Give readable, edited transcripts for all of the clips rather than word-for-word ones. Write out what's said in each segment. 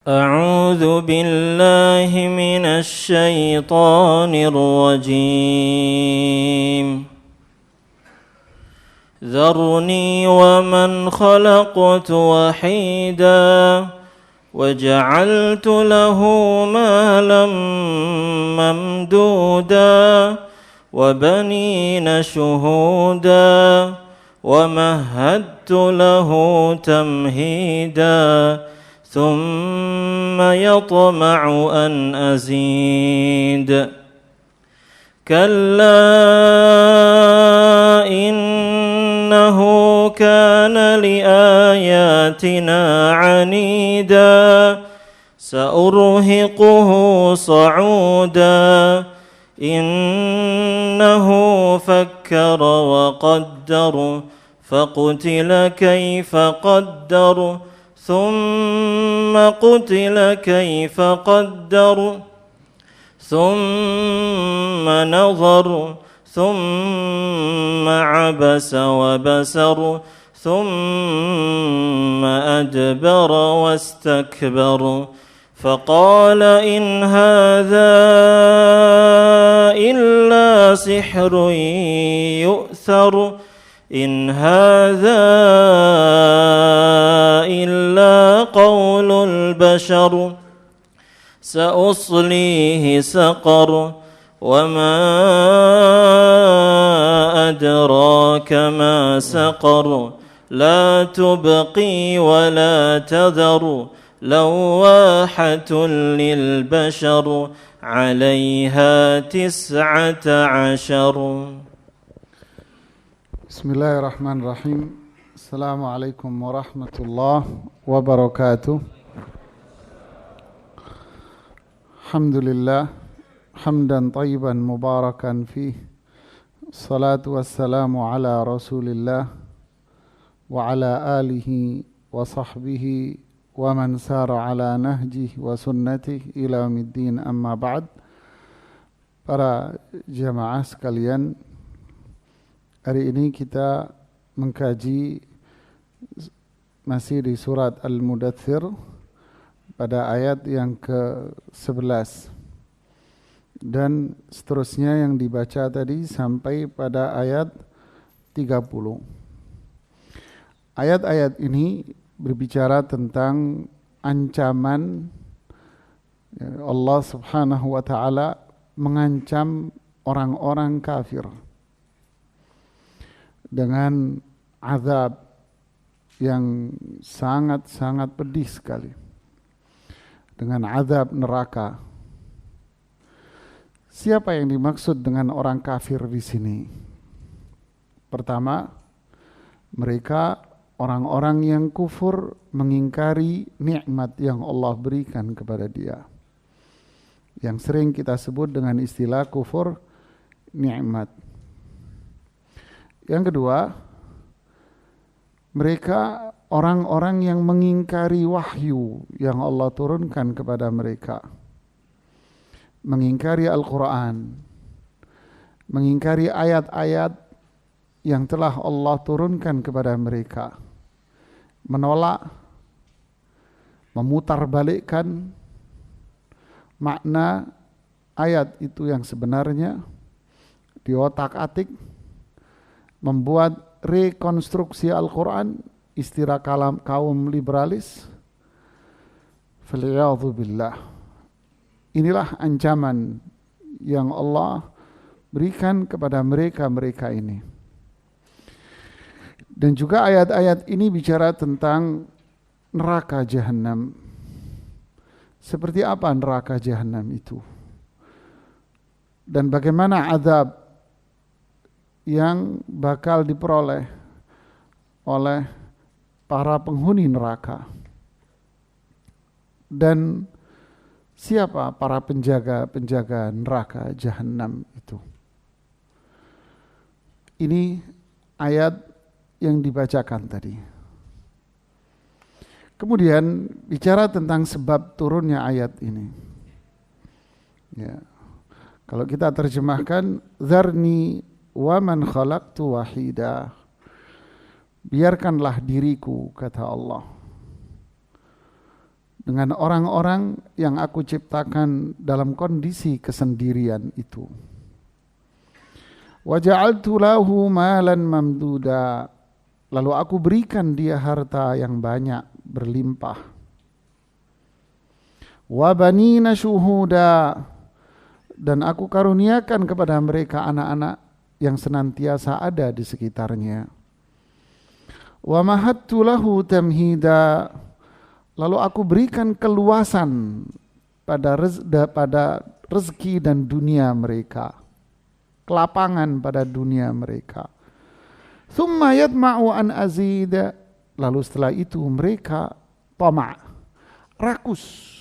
أعوذ بالله من الشيطان الرجيم ذرني ومن خلقت وحيدا وجعلت له مالا ممدودا وبنين شهودا ومهدت له تمهيدا ثم يطمع أن أزيد كلا إنه كان لآياتنا عنيدا سأرهقه صعودا إنه فكر وقدر فقتل كيف قدر ثم قتل كيف قدر ثم نظر ثم عبس وبسر ثم أدبر واستكبر فقال إن هذا إلا سحر يؤثر إن هذا إلا قول البشر سأصليه سقر وما أدراك ما سقر لا تبقي ولا تذر لواحة للبشر عليها 19. Bismillahirrahmanirrahim. Assalamualaikum warahmatullahi wabarakatuh. Alhamdulillah hamdan tayyiban mubarakan fih. Salatu wassalamu ala Rasulillah wa ala alihi wa sahbihi wa man sara ala nahjihi wa sunnatihi ila yaumiddin, amma ba'd. Para jamaah sekalian, hari ini kita mengkaji masih di surat Al-Mudaththir pada ayat yang ke-11 dan seterusnya yang dibaca tadi sampai pada ayat 30. Ayat-ayat ini berbicara tentang ancaman Allah Subhanahu wa ta'ala mengancam orang-orang kafir dengan azab yang sangat-sangat pedih sekali, dengan azab neraka. Siapa yang dimaksud dengan orang kafir di sini? Pertama, mereka orang-orang yang kufur, mengingkari nikmat yang Allah berikan kepada dia, yang sering kita sebut dengan istilah kufur nikmat. Yang kedua, mereka orang-orang yang mengingkari wahyu yang Allah turunkan kepada mereka, mengingkari Al-Quran, mengingkari ayat-ayat yang telah Allah turunkan kepada mereka, menolak, memutarbalikkan makna ayat itu yang sebenarnya, di otak-atik, membuat rekonstruksi Al-Quran, istilah kaum liberalis. Faliyadzubillah. Inilah ancaman yang Allah berikan kepada mereka ini. Dan juga ayat-ayat ini bicara tentang neraka jahanam. Seperti apa neraka jahanam itu? Dan bagaimana azab yang bakal diperoleh oleh para penghuni neraka, dan siapa para penjaga-penjaga neraka jahanam itu. Ini ayat yang dibacakan tadi. Kemudian bicara tentang sebab turunnya ayat ini. Ya. Kalau kita terjemahkan, Zarni wa man khalaqtu wahida. Biarkanlah diriku, kata Allah. dengan orang-orang yang aku ciptakan dalam kondisi kesendirian itu. Wa ja'altu lahu malan mamduda, lalu aku berikan dia harta yang banyak berlimpah. Wa banina syuhuda, dan aku karuniakan kepada mereka anak-anak yang senantiasa ada di sekitarnya. Wa mahattu lahu tamhida, lalu aku berikan keluasan pada rezeki dan dunia mereka, kelapangan pada dunia mereka. Thumma yatma'u an azida, lalu setelah itu mereka rakus,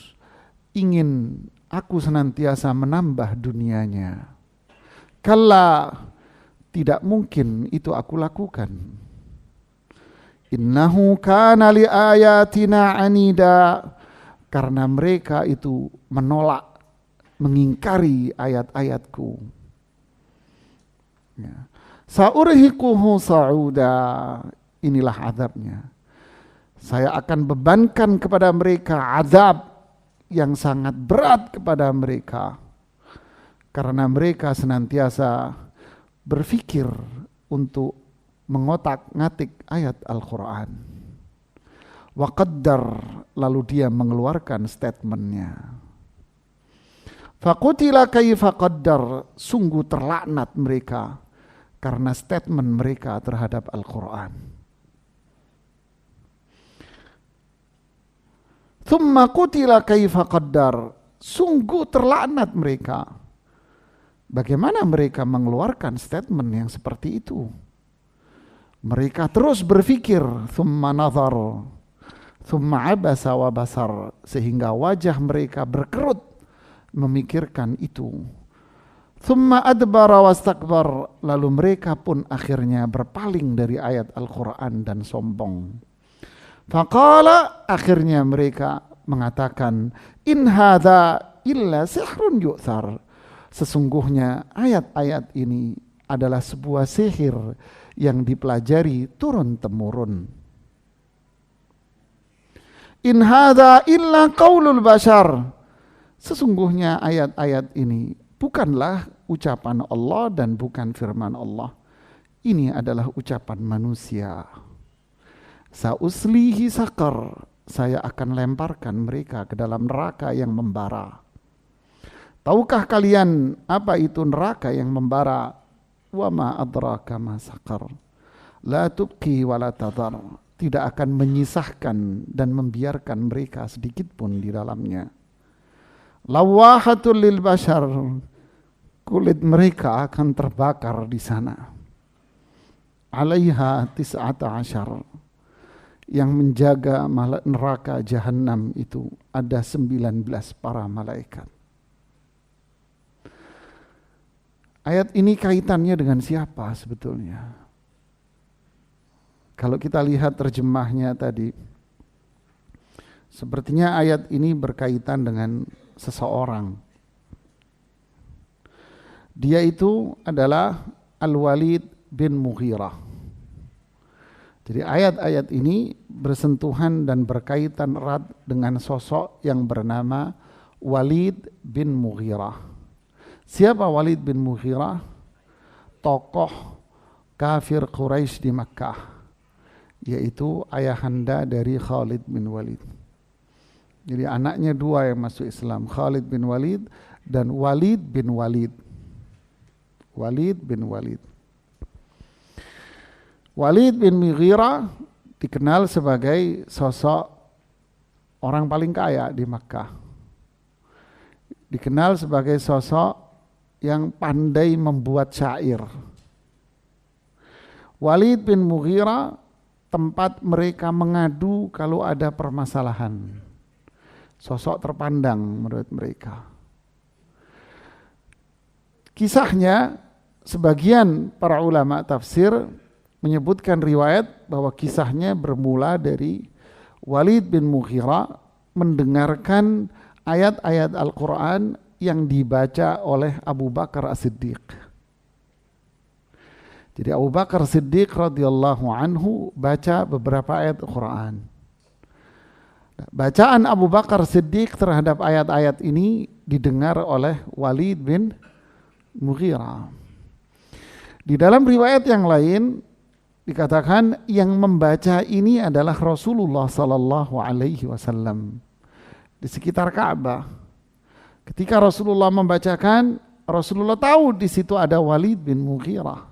ingin aku senantiasa menambah dunianya. Kalla, tidak mungkin itu aku lakukan. Innahu kana li ayatina anida, karena mereka itu menolak, mengingkari ayat-ayatku. Ya. Sa'urhiquhu sa'uda, inilah azabnya. Saya akan bebankan kepada mereka azab yang sangat berat kepada mereka, karena mereka senantiasa berpikir untuk mengotak-ngatik ayat Al-Quran. Wa qaddar, lalu dia mengeluarkan statementnya. Faqutila kaifa qaddar, sungguh terlaknat mereka karena statement mereka terhadap Al-Quran. Thumma qutila kaifa qaddar, sungguh terlaknat mereka. Bagaimana mereka mengeluarkan statement yang seperti itu? Mereka terus berpikir, thumma nazar, thumma abasa wa basar, sehingga wajah mereka berkerut memikirkan itu. Thumma adbara wastakbar, lalu mereka pun akhirnya berpaling dari ayat Al-Quran dan sombong. Faqala, akhirnya mereka mengatakan, in hadza illa sihrun yu'thar, sesungguhnya ayat-ayat ini adalah sebuah sihir yang dipelajari turun-temurun. In hadza illa qaulul bashar, sesungguhnya ayat-ayat ini bukanlah ucapan Allah dan bukan firman Allah. Ini adalah ucapan manusia. Sa'uslihi saqar, saya akan lemparkan mereka ke dalam neraka yang membara. Tahukah kalian apa itu neraka yang membara? Wa ma adraka ma saqar, la tubqi wa la tadhar, tidak akan menyisahkan dan membiarkan mereka sedikit pun di dalamnya. Lawahatul lil bashar, kulit mereka akan terbakar di sana. Alaiha 19, yang menjaga neraka jahanam itu ada 19 para malaikat. Ayat ini kaitannya dengan siapa sebetulnya? Kalau kita lihat terjemahnya tadi, sepertinya ayat ini berkaitan dengan seseorang. Dia itu adalah Al-Walid bin Mughirah. Jadi ayat-ayat ini bersentuhan dan berkaitan erat dengan sosok yang bernama Walid bin Mughirah. Siapa Walid bin Mughirah? Tokoh kafir Quraisy di Makkah, yaitu ayahanda dari Khalid bin Walid. Jadi anaknya dua yang masuk Islam, Khalid bin Walid dan Walid bin Walid. Walid bin Walid. Walid bin Mughirah dikenal sebagai sosok orang paling kaya di Makkah. Dikenal sebagai sosok yang pandai membuat syair. Walid bin Mughirah tempat mereka mengadu kalau ada permasalahan. Sosok terpandang menurut mereka. Kisahnya, sebagian para ulama tafsir menyebutkan riwayat bahwa kisahnya bermula dari Walid bin Mughirah mendengarkan ayat-ayat Al-Quran yang dibaca oleh Abu Bakar As-Siddiq. Jadi Abu Bakar As-Siddiq radhiyallahu anhu baca beberapa ayat Al-Quran. Bacaan Abu Bakar Siddiq terhadap ayat-ayat ini didengar oleh Walid bin Mughirah. Di dalam riwayat yang lain dikatakan yang membaca ini adalah Rasulullah sallallahu alaihi wasallam di sekitar Ka'bah. Ketika Rasulullah membacakan, Rasulullah tahu di situ ada Walid bin Mughirah.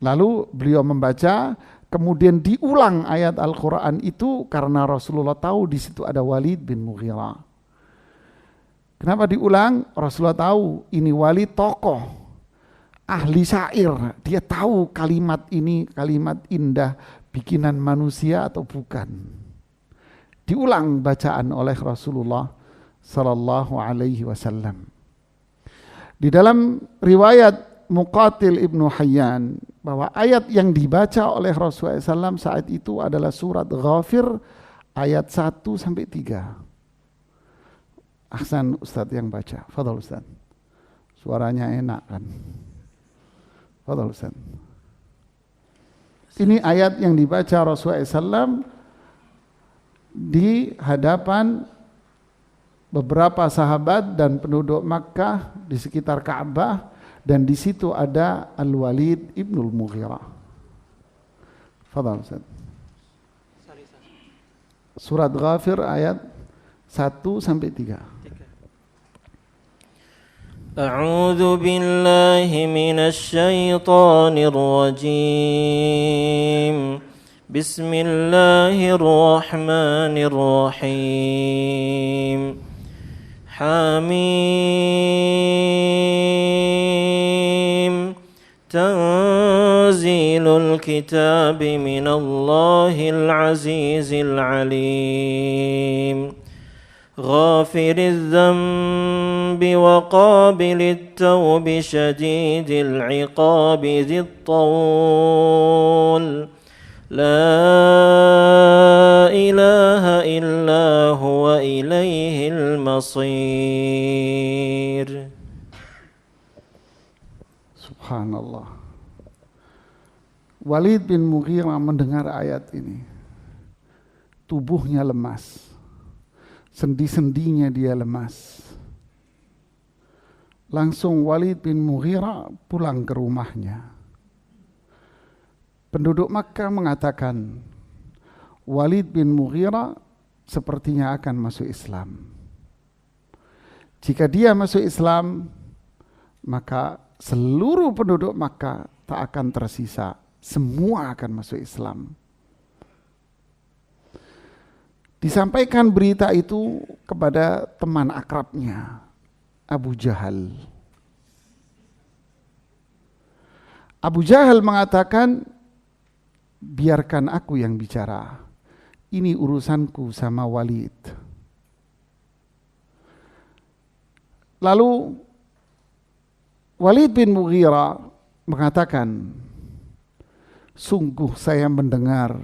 Lalu beliau membaca, kemudian diulang ayat Al-Quran itu karena Rasulullah tahu di situ ada Walid bin Mughirah. Kenapa diulang? Rasulullah tahu ini Walid tokoh, ahli syair. Dia tahu kalimat ini kalimat indah, bikinan manusia atau bukan. Diulang bacaan oleh Rasulullah sallallahu alaihi wasallam. Di dalam riwayat Muqatil Ibnu Hayyan bahwa ayat yang dibaca oleh Rasulullah SAW saat itu adalah surat Ghafir ayat 1 sampai 3. Ahsan Ustadz yang baca. Fadhal Ustadz. Suaranya enak kan. Fadhal Ustadz. Ini ayat yang dibaca Rasulullah SAW di hadapan beberapa sahabat dan penduduk Makkah di sekitar Ka'bah, dan di situ ada Al-Walid Ibnul Mughirah. Fadhal Ustaz. Surat Ghafir ayat 1 sampai 3. A'udzu billahi minasy syaithanir rajim. Bismillahirrahmanirrahim. Hamim. Tanzilul kitab minallahil azizil alim. غافر الذنب وقابل التوب شديد العقاب ذي الطول لا إله إلا هو إليه المصير. Subhanallah. Walid bin Mughirah mendengar ayat ini. Tubuhnya lemas. Sendi-sendinya dia lemas. Langsung Walid bin Mughirah pulang ke rumahnya. Penduduk Makkah mengatakan, Walid bin Mughirah sepertinya akan masuk Islam. Jika dia masuk Islam, maka seluruh penduduk Makkah tak akan tersisa. Semua akan masuk Islam. Disampaikan berita itu kepada teman akrabnya, Abu Jahal. Abu Jahal mengatakan, biarkan aku yang bicara. Ini urusanku sama Walid. Lalu Walid bin Mughirah mengatakan, sungguh saya mendengar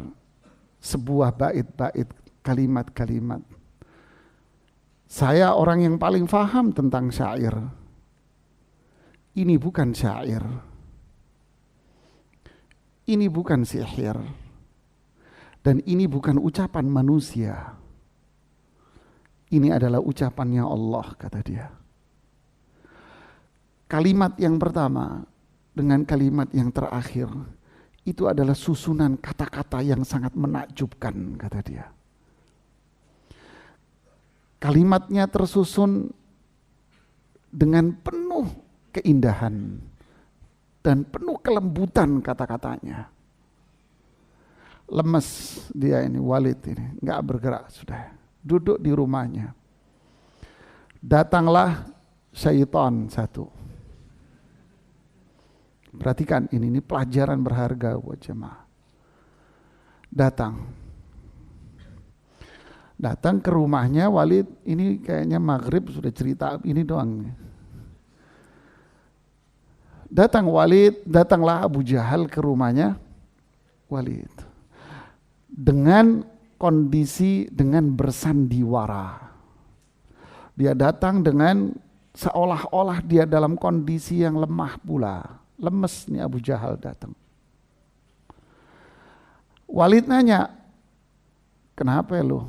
sebuah bait-bait, kalimat-kalimat. Saya orang yang paling faham tentang syair. Ini bukan syair. Ini bukan sihir. Dan ini bukan ucapan manusia. Ini adalah ucapannya Allah, kata dia. Kalimat yang pertama dengan kalimat yang terakhir itu adalah susunan kata-kata yang sangat menakjubkan, kata dia. Kalimatnya tersusun dengan penuh keindahan dan penuh kelembutan kata-katanya. Lemes dia ini, Walid ini, enggak bergerak sudah. Duduk di rumahnya. Datanglah syaitan satu. Perhatikan ini pelajaran berharga buat jemaah. Datang ke rumahnya Walid, ini kayaknya maghrib sudah cerita ini doang. Datanglah Abu Jahal ke rumahnya Walid. Dengan kondisi, dengan bersandiwara. Dia datang dengan seolah-olah dia dalam kondisi yang lemah pula. Lemes nih Abu Jahal datang. Walid nanya, Kenapa lo?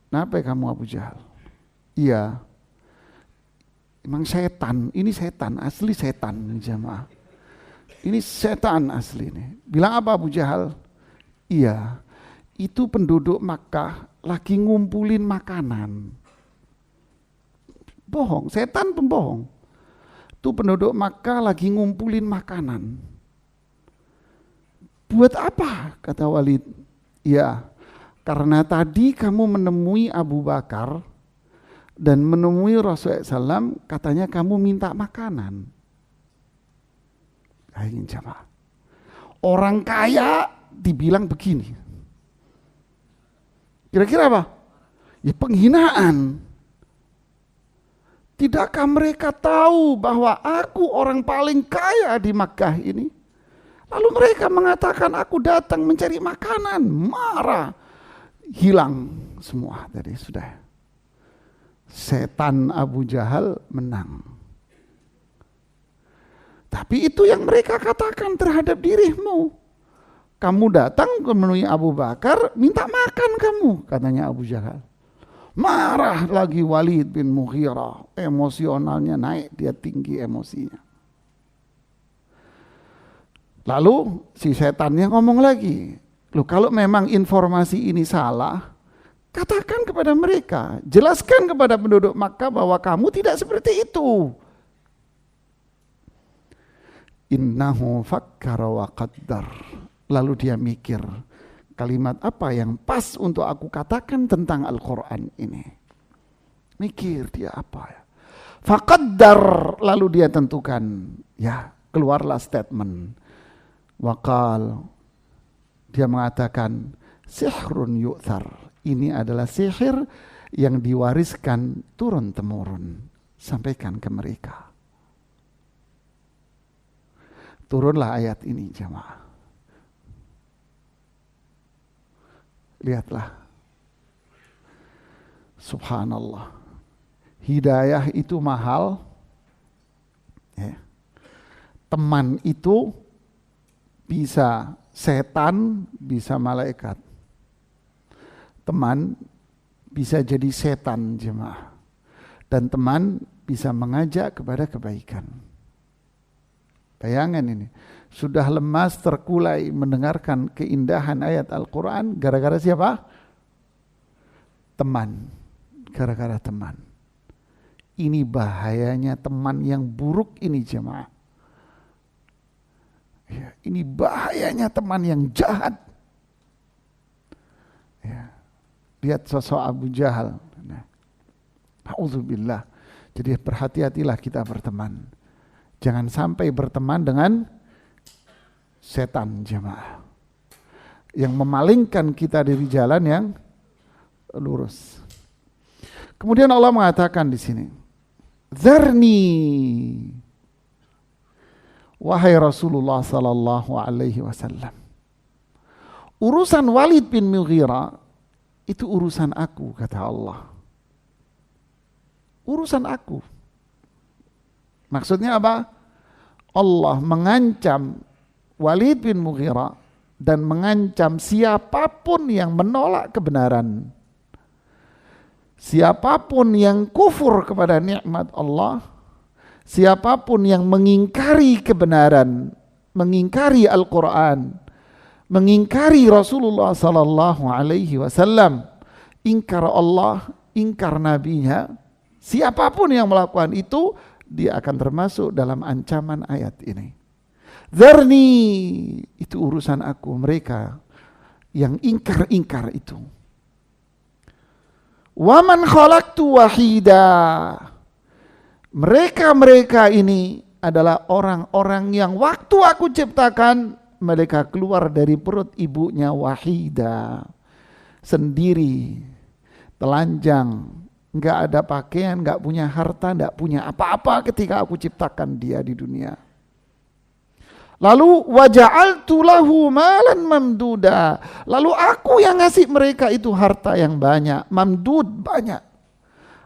Kenapa kamu Abu Jahal? Iya. Emang setan, ini setan, asli setan jamaah. Ini setan asli nih. Bilang apa Abu Jahal? Iya. Itu penduduk Makkah lagi ngumpulin makanan. Bohong, setan pembohong. Itu penduduk Makkah lagi ngumpulin makanan. Buat apa? Kata Walid. Ya, karena tadi kamu menemui Abu Bakar dan menemui Rasulullah SAW, katanya kamu minta makanan. Ingin jamaah. Orang kaya dibilang begini. Kira-kira apa? Ya penghinaan. Tidakkah mereka tahu bahwa aku orang paling kaya di Makkah ini? Lalu mereka mengatakan aku datang mencari makanan. Marah. Hilang semua tadi sudah. Setan Abu Jahal menang. Tapi itu yang mereka katakan terhadap dirimu. Kamu datang menemui Abu Bakar, minta makan kamu, katanya Abu Jahal. Marah lagi Walid bin Mughirah, emosionalnya naik, dia tinggi emosinya. Lalu si setannya ngomong lagi, loh kalau memang informasi ini salah, katakan kepada mereka, jelaskan kepada penduduk Makkah bahwa kamu tidak seperti itu. Innahu fakkara wa qaddar. Lalu dia mikir, kalimat apa yang pas untuk aku katakan tentang Al-Quran ini. Mikir dia apa ya. Faqaddar, lalu dia tentukan. Ya, keluarlah statement. Waqal, dia mengatakan, sihrun yu'thar. Ini adalah sihir yang diwariskan turun-temurun. Sampaikan ke mereka. Turunlah ayat ini jamaah. Lihatlah. Subhanallah. Hidayah itu mahal. Ya. Teman itu bisa setan, bisa malaikat. Teman bisa jadi setan jemaah. Dan teman bisa mengajak kepada kebaikan. Bayangkan ini. Sudah lemas terkulai mendengarkan keindahan ayat Al-Quran gara-gara siapa? Teman. Gara-gara teman. Ini bahayanya teman yang buruk ini jemaah. Ya, ini bahayanya teman yang jahat. Ya. Lihat sosok Abu Jahal. A'udzubillah. Jadi berhati-hatilah kita berteman. Jangan sampai berteman dengan setan jemaah. Yang memalingkan kita dari jalan yang lurus. Kemudian Allah mengatakan di sini, "Dzarni." Wahai Rasulullah sallallahu alaihi wasallam. Urusan Walid bin Mughirah itu urusan aku, kata Allah. Urusan aku. Maksudnya apa? Allah mengancam Walid bin Mughirah dan mengancam siapapun yang menolak kebenaran. Siapapun yang kufur kepada nikmat Allah, siapapun yang mengingkari kebenaran, mengingkari Al-Quran, mengingkari Rasulullah sallallahu alaihi wasallam, ingkar Allah, ingkar nabinya, siapapun yang melakukan itu, dia akan termasuk dalam ancaman ayat ini. Dzarni, itu urusan aku, mereka yang ingkar-ingkar itu. Wa man khalaqtu wahida. Mereka ini adalah orang-orang yang waktu aku ciptakan mereka keluar dari perut ibunya wahida, sendiri, telanjang, enggak ada pakaian, enggak punya harta, enggak punya apa-apa ketika aku ciptakan dia di dunia. Lalu waja'altu lahu malan mamduda. Lalu aku yang ngasih mereka itu harta yang banyak, mamdud banyak.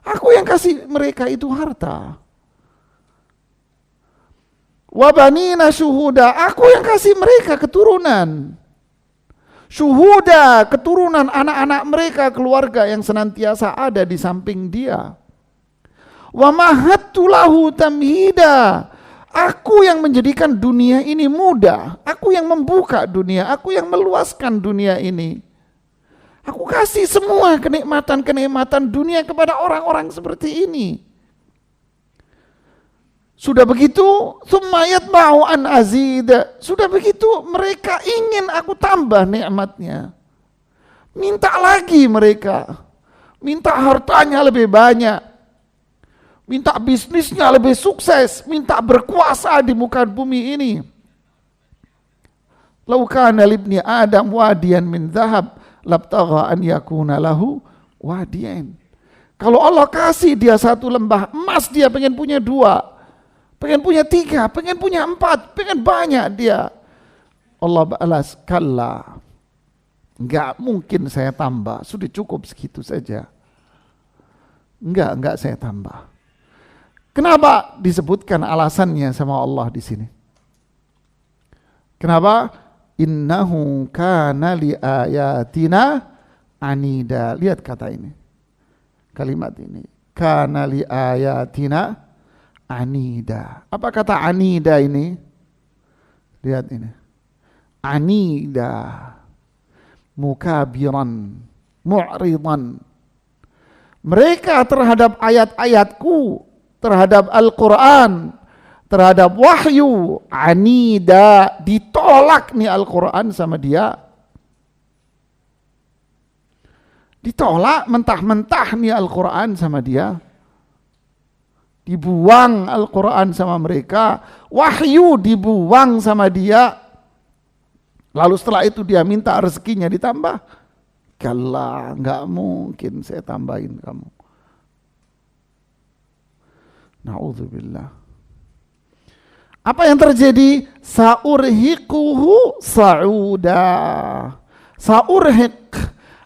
Aku yang kasih mereka itu harta. Wa banina syuhuda, aku yang kasih mereka keturunan. Syuhuda, keturunan anak-anak mereka, keluarga yang senantiasa ada di samping dia. Wa mahattu lahu tamhida. Aku yang menjadikan dunia ini mudah. Aku yang membuka dunia. Aku yang meluaskan dunia ini. Aku kasih semua kenikmatan-kenikmatan dunia kepada orang-orang seperti ini. Sudah begitu, tsumma yatma'u an azida. Sudah begitu, mereka ingin aku tambah nikmatnya. Minta lagi mereka. Minta hartanya lebih banyak. Minta bisnisnya lebih sukses. Minta berkuasa di muka bumi ini. Lau kana libni Adam wadiyan min dhahab labtagha an yakuna lahu wadiyan. Kalau Allah kasih dia satu lembah emas, dia pengen punya 2. Pengen punya 3, pengen punya 4, pengen banyak dia. Allah balas, kalla. Enggak mungkin saya tambah, sudah cukup segitu saja. Enggak saya tambah. Kenapa disebutkan alasannya sama Allah di sini? Kenapa? Innahu kana li ayatina anida. Lihat kata ini. Kalimat ini. Kana li ayatina anida. Apa kata anida ini? Lihat ini. Anida. Mukabiran. Mu'ridan. Mereka terhadap ayat-ayatku, terhadap Al-Quran, terhadap wahyu, anida. Ditolak nih Al-Quran sama dia. Ditolak mentah-mentah nih Al-Quran sama dia. Dibuang Al-Quran sama mereka, wahyu dibuang sama dia. Lalu setelah itu dia minta rezekinya ditambah. Kalla, enggak mungkin saya tambahin kamu. Na'udzubillah. Apa yang terjadi? Sa'urhiquhu sa'uda. Sa'urhiq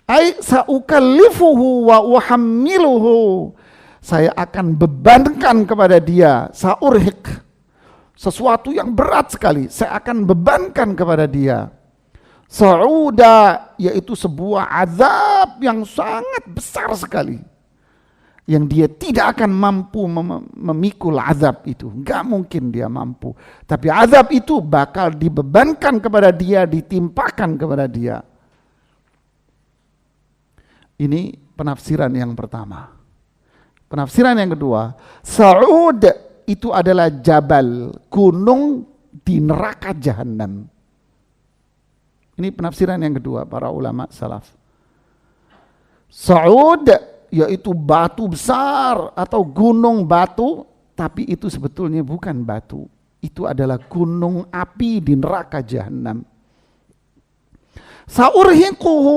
ay sa'ukallifuhu wa uhammiluhu. Saya akan bebankan kepada dia, sa'urhiq, sesuatu yang berat sekali, saya akan bebankan kepada dia. Sa'uda, yaitu sebuah azab yang sangat besar sekali, yang dia tidak akan mampu memikul azab itu, enggak mungkin dia mampu. Tapi azab itu bakal dibebankan kepada dia, ditimpakan kepada dia. Ini penafsiran yang pertama. Penafsiran yang kedua, Sa'ud itu adalah jabal, gunung di neraka Jahannam. Ini penafsiran yang kedua para ulama salaf. Sa'ud yaitu batu besar atau gunung batu, tapi itu sebetulnya bukan batu. Itu adalah gunung api di neraka Jahannam. Sa'urhiquhu.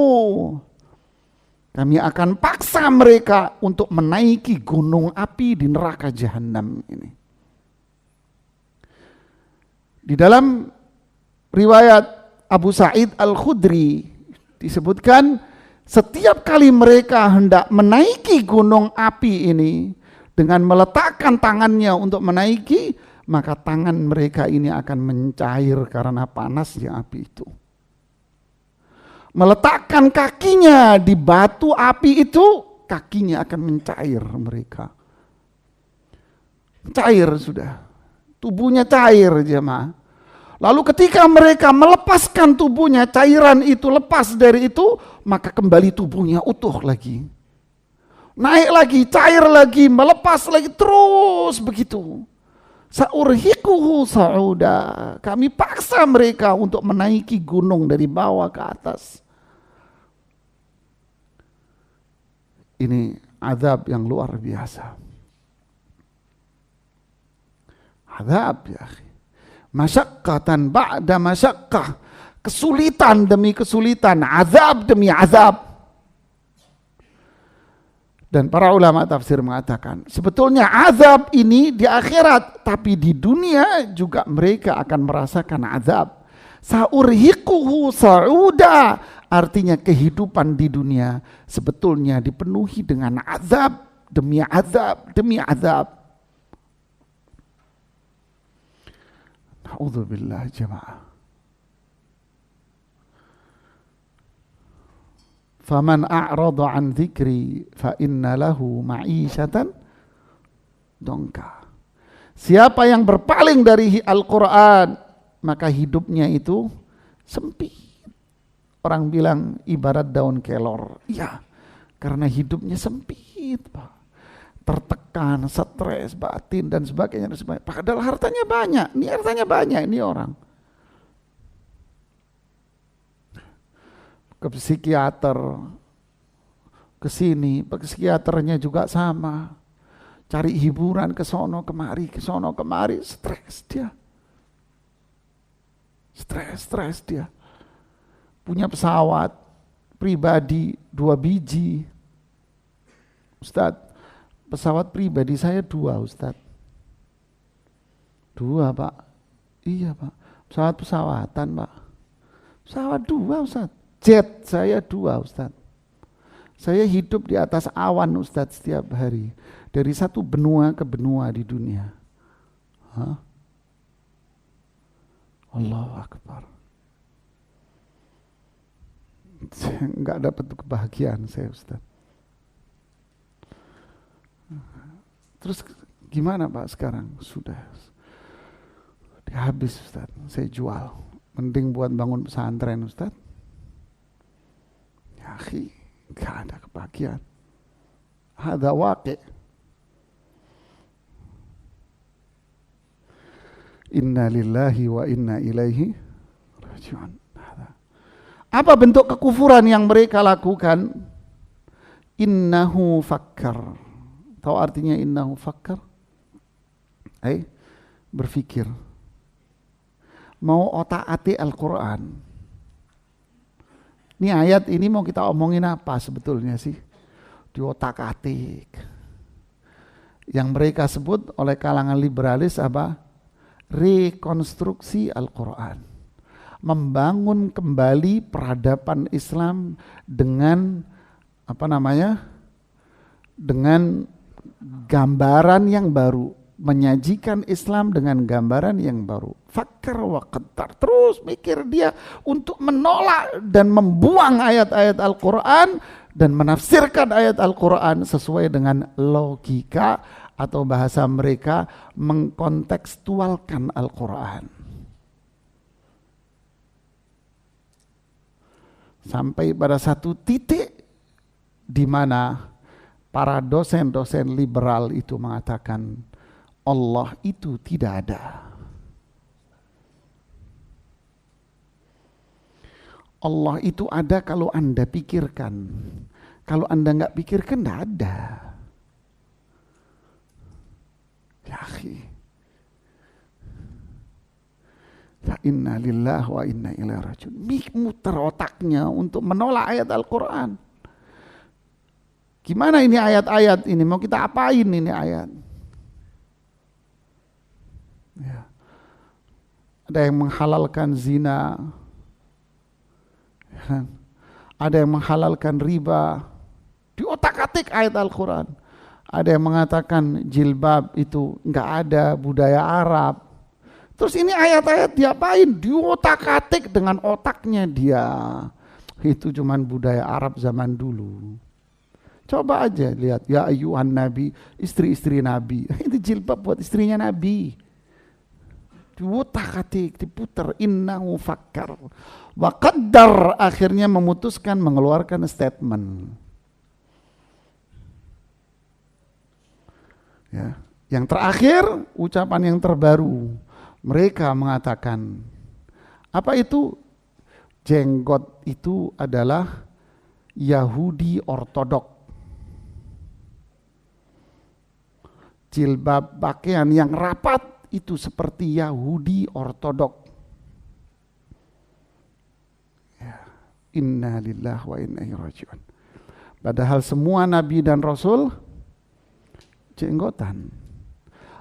Kami akan paksa mereka untuk menaiki gunung api di neraka Jahannam ini. Di dalam riwayat Abu Sa'id Al-Khudri disebutkan setiap kali mereka hendak menaiki gunung api ini dengan meletakkan tangannya untuk menaiki, maka tangan mereka ini akan mencair karena panasnya api itu. Meletakkan kakinya di batu api itu, kakinya akan mencair mereka. Cair sudah. Tubuhnya cair jemaah. Lalu ketika mereka melepaskan tubuhnya, cairan itu lepas dari itu, maka kembali tubuhnya utuh lagi. Naik lagi, cair lagi, melepas lagi, terus begitu. Sa'urhiquhu sa'uda. Kami paksa mereka untuk menaiki gunung dari bawah ke atas. Ini azab yang luar biasa. Azab ya akhi. Masyaqqatan ba'da masyaqqah. Kesulitan demi kesulitan, azab demi azab. Dan para ulama tafsir mengatakan, sebetulnya azab ini di akhirat, tapi di dunia juga mereka akan merasakan azab. Sa'urhiquhu sa'uda, artinya kehidupan di dunia sebetulnya dipenuhi dengan azab demi azab demi azab. Na'udzubillah jemaah. Faman a'rada an dzikri fa inna lahu ma'isyatan dongka. Siapa yang berpaling dari Al-Quran, maka hidupnya itu sempit. Orang bilang ibarat daun kelor. Iya, karena hidupnya sempit, Pak. Tertekan, stres, batin dan sebagainya. Padahal hartanya banyak. Ini hartanya banyak ini orang. Ke psikiater, ke sini, psikiaternya juga sama. Cari hiburan ke sono kemari, stres dia. Stres dia. Punya pesawat pribadi 2 biji. Ustadz, pesawat pribadi saya 2, Ustadz. 2, Pak. Iya, Pak. Pesawatan, Pak. Pesawat 2, Ustadz. Jet saya 2, Ustadz. Saya hidup di atas awan, Ustadz, setiap hari. Dari satu benua ke benua di dunia. Hah? Allahu Akbar. Saya nggak dapat kebahagiaan saya, Ustadz. Terus gimana, Pak, sekarang? Sudah habis, Ustadz. Saya jual. Mending buat bangun pesantren, Ustadz. Ya akhi, gak ada kebahagiaan. Hada waqi'. Inna lillahi wa inna ilaihi raji'un. Apa bentuk kekufuran yang mereka lakukan? Innahu fakkar. Tahu artinya innahu fakkar? Berpikir. Mau otak-atik Al-Quran. Ini ayat ini mau kita omongin apa sebetulnya sih? Di otak-atik. Yang mereka sebut oleh kalangan liberalis apa? Rekonstruksi Al-Quran. Membangun kembali peradaban Islam dengan dengan gambaran yang baru. Menyajikan Islam dengan gambaran yang baru. Fakir wa qaddar. Terus mikir dia untuk menolak dan membuang ayat-ayat Al-Quran dan menafsirkan ayat Al-Quran sesuai dengan logika atau bahasa mereka, mengkontekstualkan Al-Quran. Sampai pada satu titik di mana para dosen-dosen liberal itu mengatakan Allah itu tidak ada. Allah itu ada kalau Anda pikirkan. Kalau Anda nggak pikirkan, tidak ada. Ya akhi. Fa inna lillahi wa inna ilaihi raji'un. Muter otaknya untuk menolak ayat Al-Quran. Gimana ini ayat-ayat ini? Mau kita apain ini ayat? Ya. Ada yang menghalalkan zina, ya. Ada yang menghalalkan riba, di otak-atik ayat Al-Quran. Ada yang mengatakan jilbab itu enggak ada, budaya Arab. Terus ini ayat-ayat diapain? Di otak-atik dengan otaknya dia. Itu cuman budaya Arab zaman dulu. Coba aja lihat, ya ayyuhan nabi, istri-istri Nabi. Itu jilbab buat istrinya Nabi. Diutak-atik, diputar, innahu fakkar wa qaddar, akhirnya memutuskan mengeluarkan statement. Ya, yang terakhir, ucapan yang terbaru, mereka mengatakan apa itu? Jenggot itu adalah Yahudi ortodok. Jilbab, pakaian yang rapat itu seperti Yahudi ortodok. Ya. Inna lillahi wa inna ilaihi raji'un. Padahal semua nabi dan rasul jenggotan.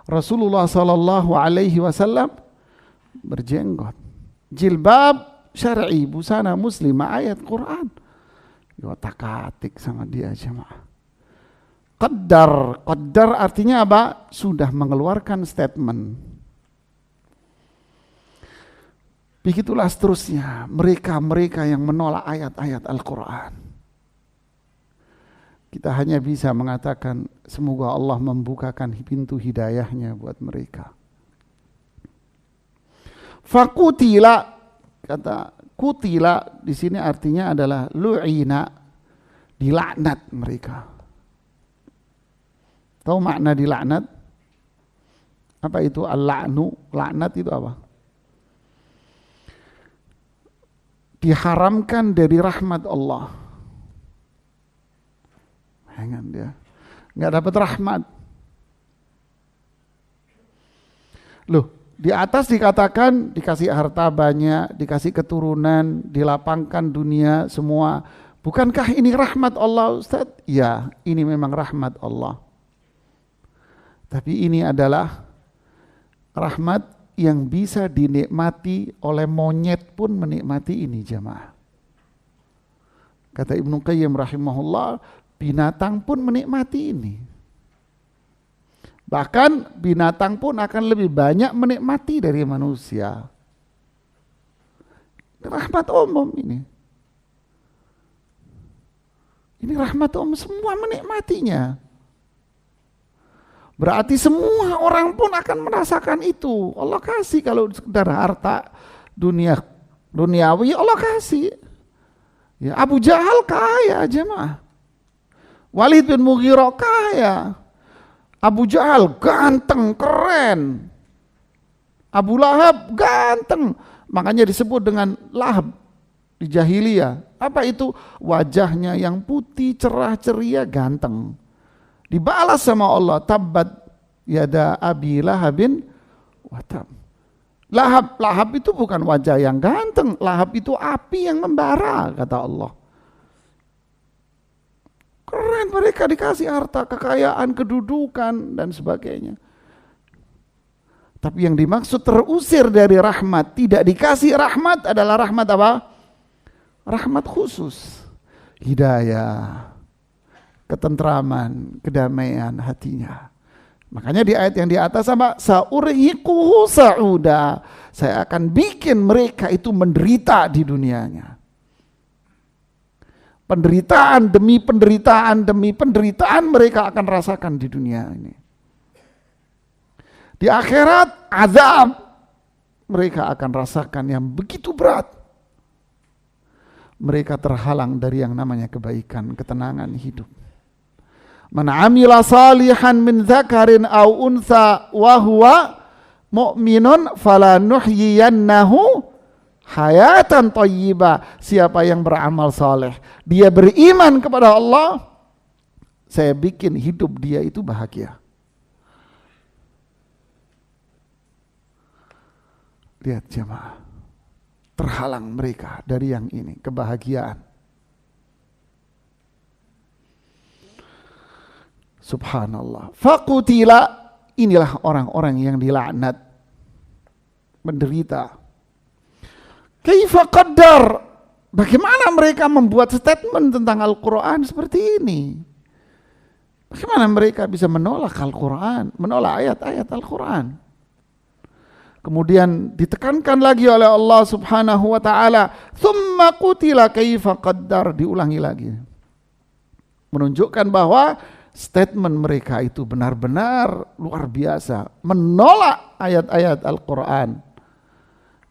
Rasulullah sallallahu alaihi wasallam berjenggot. Jilbab syar'i, busana muslimah, ayat Quran. Yotak-atik sama dia jemaah. Qaddar artinya apa? Sudah mengeluarkan statement. Begitulah seterusnya mereka yang menolak ayat-ayat Al-Quran. Kita hanya bisa mengatakan semoga Allah membukakan pintu hidayahnya buat mereka. Fakutila, kata kutila di sini artinya adalah lu'ina, dilaknat mereka. Tahu makna dilaknat? Apa itu al-la'nu? Laknat itu apa? Diharamkan dari rahmat Allah. Jangan dia nggak dapat rahmat. Loh, di atas dikatakan dikasih harta banyak, dikasih keturunan, dilapangkan dunia semua. Bukankah ini rahmat Allah, Ustaz? Ya, ini memang rahmat Allah. Tapi ini adalah rahmat yang bisa dinikmati oleh monyet pun menikmati ini, jamaah. Kata Ibnu Qayyim rahimahullah, binatang pun menikmati ini. Bahkan binatang pun akan lebih banyak menikmati dari manusia. Rahmat umum ini. Ini rahmat umum, semua menikmatinya. Berarti semua orang pun akan merasakan itu. Allah kasih, kalau sekedar harta duniawi Allah kasih. Ya, Abu Jahal kaya jemaah. Walid bin Mughirah kaya. Abu Jahal ganteng, keren. Abu Lahab ganteng. Makanya disebut dengan Lahab di jahiliyah. Apa itu? Wajahnya yang putih, cerah, ceria, ganteng. Dibalas sama Allah, tabbat yada abi lahabin watab. Lahab itu bukan wajah yang ganteng. Lahab itu api yang membara, kata Allah. Keren, mereka dikasih harta, kekayaan, kedudukan, dan sebagainya. Tapi yang dimaksud terusir dari rahmat, tidak dikasih rahmat adalah rahmat apa? Rahmat khusus. Hidayah, ketentraman, kedamaian hatinya. Makanya di ayat yang di atas apa? Sa'urhiquhu sa'uda. Saya akan bikin mereka itu menderita di dunianya. Penderitaan demi penderitaan demi penderitaan mereka akan rasakan di dunia ini. Di akhirat azab mereka akan rasakan yang begitu berat. Mereka terhalang dari yang namanya kebaikan, ketenangan hidup. Man amila salihan min dzakarin aw untha wa huwa mu'minun falanuhyiyannahu hayatan thayyibah. Siapa yang beramal saleh, dia beriman kepada Allah, saya bikin hidup dia itu bahagia. Lihat jemaah, terhalang mereka dari yang ini, kebahagiaan. Subhanallah. Faqutila, inilah orang-orang yang dilaknat, menderita. Kaifa qaddar, bagaimana mereka membuat statement tentang Al-Quran seperti ini? Bagaimana mereka bisa menolak Al-Quran, menolak ayat-ayat Al-Quran? Kemudian ditekankan lagi oleh Allah Subhanahu wa taala, "Tsumma qutila kaifa qaddar", diulangi lagi. Menunjukkan bahwa statement mereka itu benar-benar luar biasa, menolak ayat-ayat Al-Quran,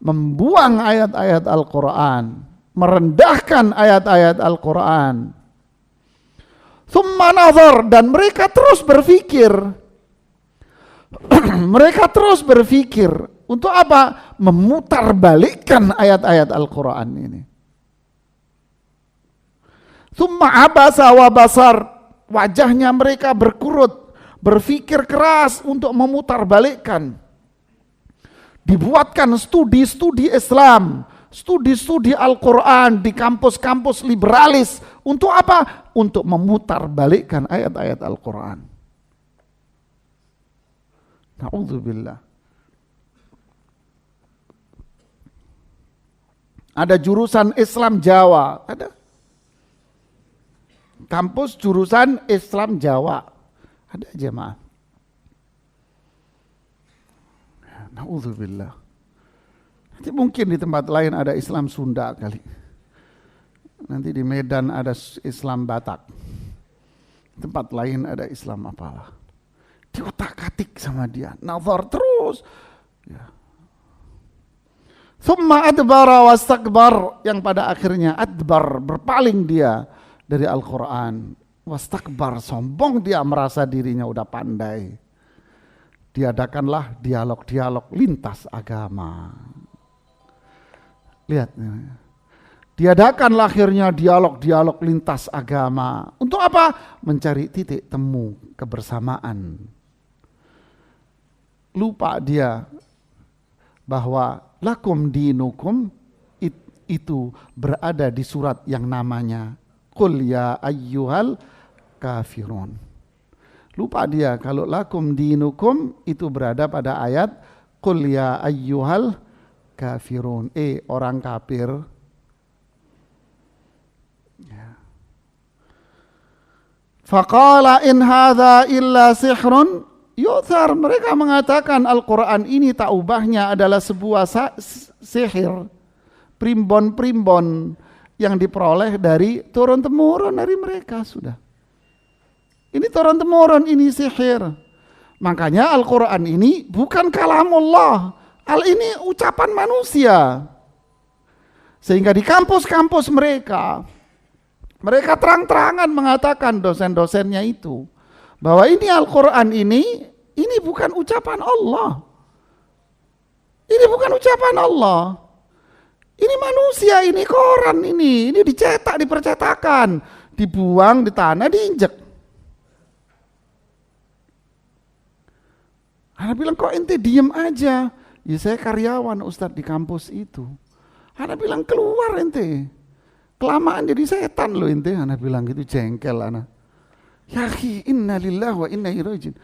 membuang ayat-ayat Al-Quran, merendahkan ayat-ayat Al-Quran. Tsumma nazar, dan mereka terus berpikir. Mereka terus berpikir untuk apa? Memutarbalikkan ayat-ayat Al-Quran ini. Tsumma abasa wa basar, wajahnya mereka berkurut, berpikir keras untuk memutarbalikkan. Dibuatkan studi-studi Islam, studi-studi Al-Quran di kampus-kampus liberalis. Untuk apa? Untuk memutarbalikkan ayat-ayat Al-Quran. Na'udzubillah. Ada jurusan Islam Jawa, ada kampus jurusan Islam Jawa, ada jemaah. Na'udzubillah. Nanti mungkin di tempat lain ada Islam Sunda kali. Nanti di Medan ada Islam Batak. tempat lain ada Islam apalah. Diotak-atik sama dia, nazar terus. Ya. Thumma adbara wastakbar, yang pada akhirnya adbar, berpaling dia dari Al-Quran. Wastakbar, sombong dia, merasa dirinya udah pandai. Diadakanlah dialog-dialog lintas agama. Lihat, diadakan akhirnya dialog-dialog lintas agama. Untuk apa? Mencari titik temu kebersamaan. Lupa dia bahwa lakum dinukum itu berada di surat yang namanya Qul ya ayyuhal kafirun. Lupa dia kalau lakum dinukum itu berada pada ayat Qul ya ayyuhal kafirun. Orang kafir. Ya. Faqala in hadza illa sihrun yuthar. Mereka mengatakan Al-Quran ini tak ubahnya adalah sebuah sihir, primbon-primbon yang diperoleh dari turun-temurun dari mereka sudah. Ini turun-temurun, ini sihir. Makanya Al-Quran ini bukan kalamullah. Ini ucapan manusia. Sehingga di kampus-kampus mereka terang-terangan mengatakan dosen-dosennya itu, bahwa ini Al-Quran ini bukan ucapan Allah. Ini bukan ucapan Allah. Ini manusia, ini koran ini dicetak di percetakan, dibuang di tanah, diinjek. Ana bilang kok ente diem aja? Ya saya karyawan Ustadz di kampus itu. Ana bilang keluar ente. Kelamaan jadi setan loh ente. Ana bilang gitu, jengkel ana. Ya akhi, inna lillahi wa inna ilaihi raji'un.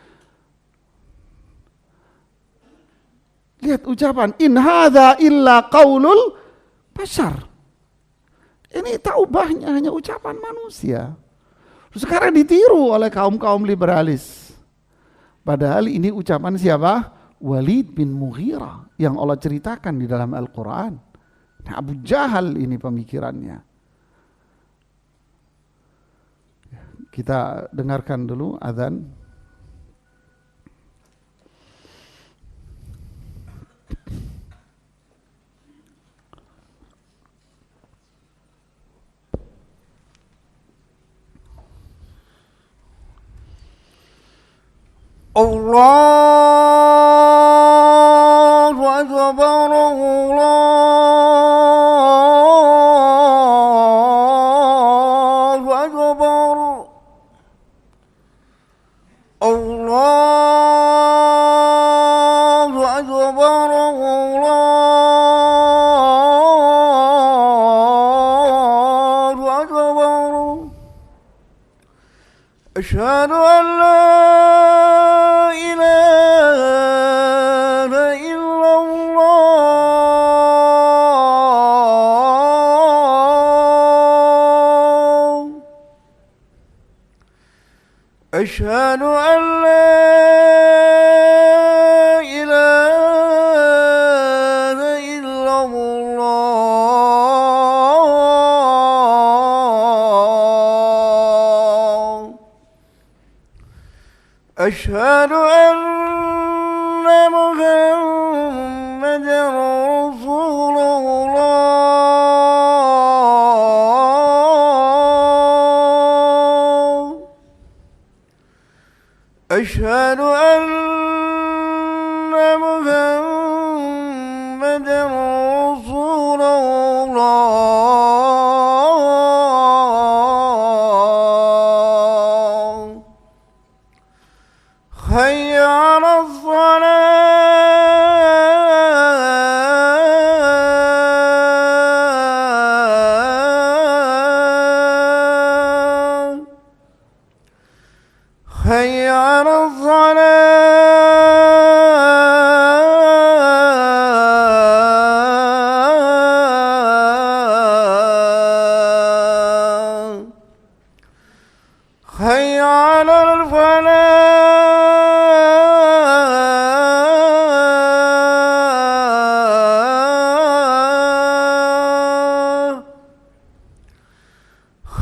Lihat ucapan, in hadza illa qaulul bashar. Ini tak ubahnya hanya ucapan manusia. Sekarang ditiru oleh kaum-kaum liberalis. Padahal ini ucapan siapa? Walid bin Mughirah yang Allah ceritakan di dalam Al-Quran. Nah, Abu Jahal ini pemikirannya. Kita dengarkan dulu azan. Allahu Akbar, Allahu Akbar, Allahu Akbar, Allahu Akbar. Asyhadu an la أشهد أن لا إله إلا الله أشهد أن محمدا رسول أشهد أن محمدا رسول الله حي على الصلاة حي على الصلاة حي على الفلاح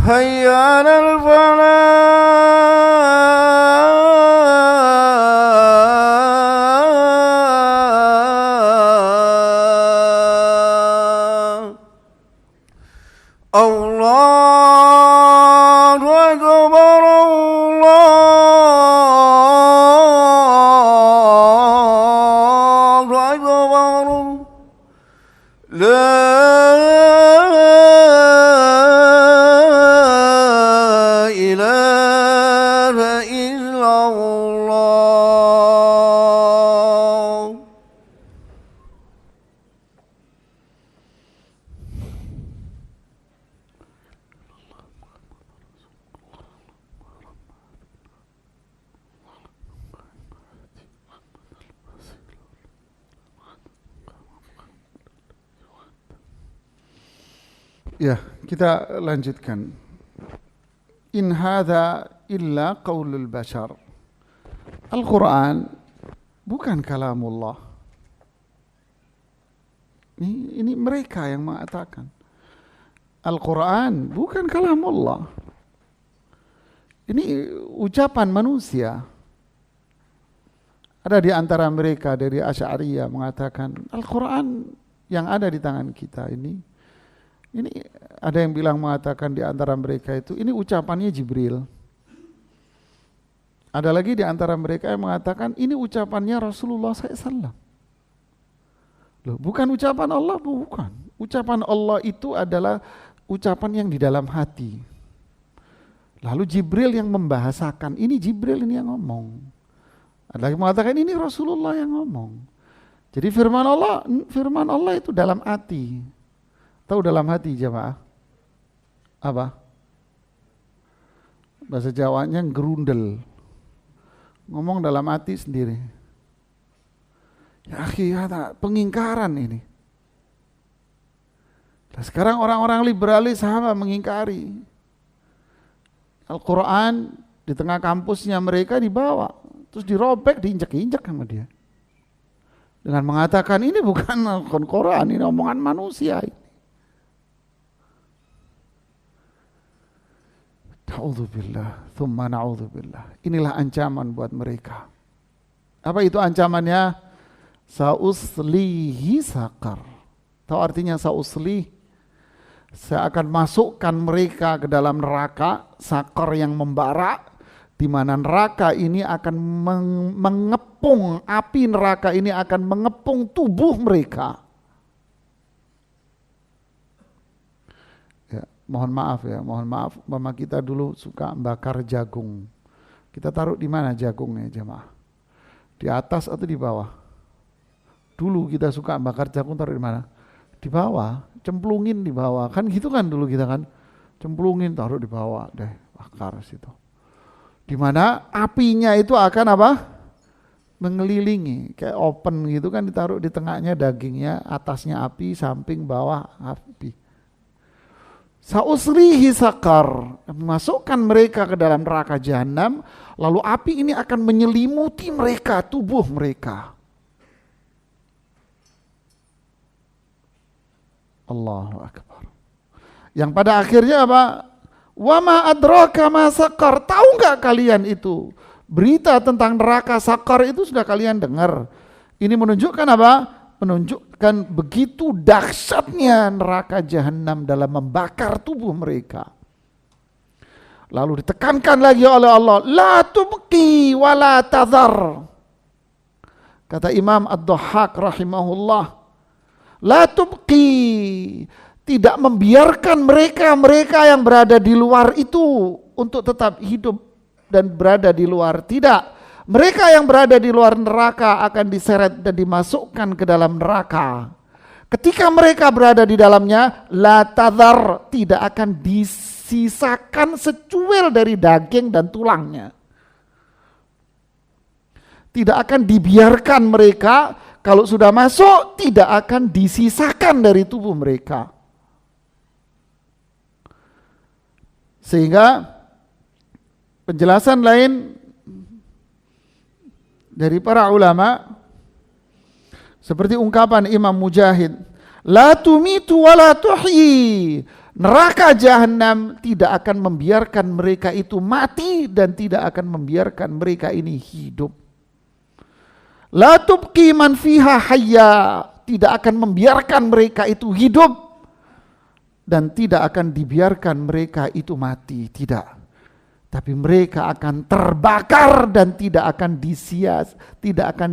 حي على الفلاح Allah. Ya, kita lanjutkan. In hadza illa qaulul bashar. Al-Quran bukan kalamullah. Ini mereka yang mengatakan. Al-Quran bukan kalamullah. Ini ucapan manusia. Ada di antara mereka dari Asy'ariyah mengatakan Al-Quran yang ada di tangan kita ini ada yang bilang mengatakan di antara mereka itu ini ucapannya Jibril. Ada lagi di antara mereka yang mengatakan ini ucapannya Rasulullah SAW. Loh, bukan ucapan Allah, bukan. Ucapan Allah itu adalah ucapan yang di dalam hati. Lalu Jibril yang membahasakan, ini Jibril ini yang ngomong. Ada yang mengatakan ini Rasulullah yang ngomong. Jadi firman Allah itu dalam hati. Tahu dalam hati jemaah? Apa? Bahasa Jawanya gerundel. Ngomong dalam hati sendiri. Ya akhi, pengingkaran ini. Nah, sekarang orang-orang liberalis sama mengingkari. Al-Quran di tengah kampusnya mereka dibawa. Terus dirobek, diinjak-injak sama dia. Dengan mengatakan ini bukan Al-Quran, ini omongan manusia. Na'udzubillah, thumma na'udzubillah. Inilah ancaman buat mereka. Apa itu ancamannya? Sa'uslihi saqar. Tahu artinya sa'uslih? Saya akan masukkan mereka ke dalam neraka, saqar yang membara, di mana neraka ini akan mengepung, api neraka ini akan mengepung tubuh mereka. Mohon maaf, mama kita dulu suka bakar jagung. Kita taruh di mana jagungnya jemaah? Di atas atau di bawah? Dulu kita suka bakar jagung taruh di mana? Di bawah, cemplungin di bawah. Kan gitu kan dulu kita kan? Cemplungin taruh di bawah deh, bakar situ. Di mana apinya itu akan apa? Mengelilingi, kayak open gitu kan, ditaruh di tengahnya dagingnya, atasnya api, samping bawah api. Sa'usrihi saqar, masukkan mereka ke dalam neraka jahanam, lalu api ini akan menyelimuti mereka, tubuh mereka. Allahu Akbar. Yang pada akhirnya apa? Wa ma adraka ma saqar. Tahu enggak kalian itu? Berita tentang neraka saqar itu sudah kalian dengar. Ini menunjukkan apa? Menunjukkan begitu dahsyatnya neraka jahanam dalam membakar tubuh mereka. Lalu ditekankan lagi oleh Allah, la tubqi wa la tadhar. Kata Imam Ad-Dhahhak rahimahullah, la tubqi, tidak membiarkan mereka yang berada di luar itu untuk tetap hidup dan berada di luar, tidak. Mereka yang berada di luar neraka akan diseret dan dimasukkan ke dalam neraka. Ketika mereka berada di dalamnya, la tadhar, tidak akan disisakan secuil dari daging dan tulangnya. Tidak akan dibiarkan mereka, kalau sudah masuk tidak akan disisakan dari tubuh mereka. Sehingga penjelasan lain dari para ulama seperti ungkapan Imam Mujahid, la tumitu wa la tuhyi. Neraka jahanam tidak akan membiarkan mereka itu mati dan tidak akan membiarkan mereka ini hidup. La tubqi man fiha hayya, tidak akan membiarkan mereka itu hidup dan tidak akan dibiarkan mereka itu mati, tidak. Tapi mereka akan terbakar dan tidak akan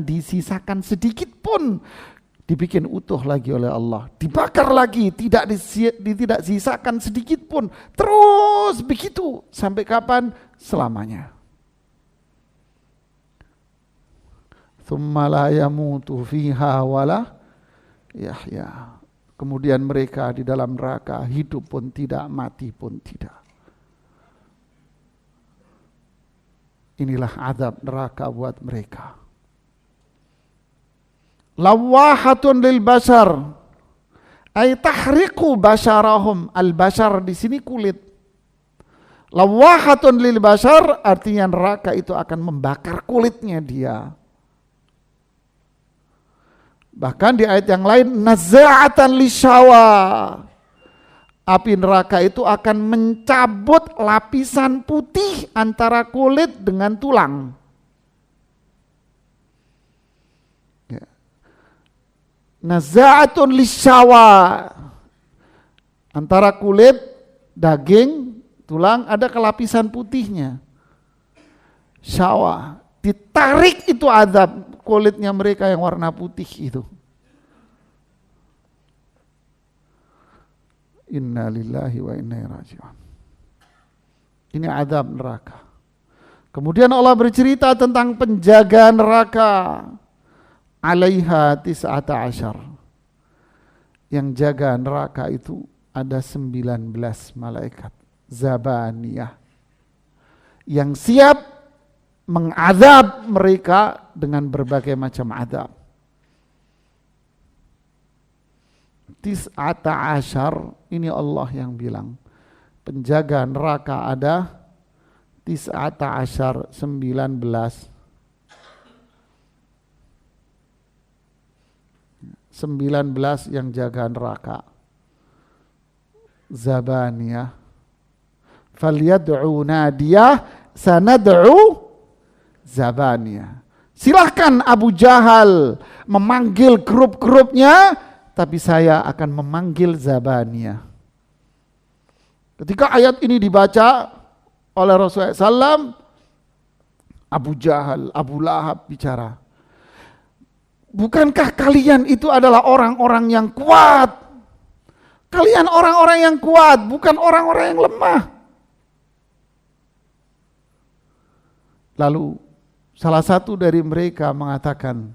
disisakan sedikit pun. Dibikin utuh lagi oleh Allah, dibakar lagi, tidak sisakan sedikit pun. Terus begitu sampai kapan? Selamanya. Tsumma la yamutu fiha wala yahya. Kemudian mereka di dalam neraka hidup pun tidak, mati pun tidak. Inilah azab neraka buat mereka. Lawahatun lil bashar, ay tahriqu basharahum. Al bashar di sini kulit. Lawahatun lil bashar artinya neraka itu akan membakar kulitnya dia. Bahkan di ayat yang lain, nazaatan lisyawa, api neraka itu akan mencabut lapisan putih antara kulit dengan tulang. Ya. Nazaatun lisyawa, antara kulit, daging, tulang ada kelapisan putihnya. Syawa, ditarik itu azab kulitnya mereka yang warna putih itu. Inna lillahi wa inna ilaihi raji'un. Ini azab neraka. Kemudian Allah bercerita tentang penjaga neraka. Alaiha tis'ata asyar. Yang jaga neraka itu ada 19 malaikat. Zabaniyah. Yang siap mengazab mereka dengan berbagai macam azab. Tis'ata asyar, ini Allah yang bilang. Penjaga neraka ada tis'ata asyar, 19 yang jaga neraka. Zabaniyah. Falyad'u nadiyah sanad'u Zabaniyah. Silahkan Abu Jahal memanggil grup-grupnya, tapi saya akan memanggil Zabaniyah. Ketika ayat ini dibaca oleh Rasulullah SAW, Abu Jahal, Abu Lahab bicara, bukankah kalian itu adalah orang-orang yang kuat? Kalian orang-orang yang kuat, bukan orang-orang yang lemah. Lalu salah satu dari mereka mengatakan,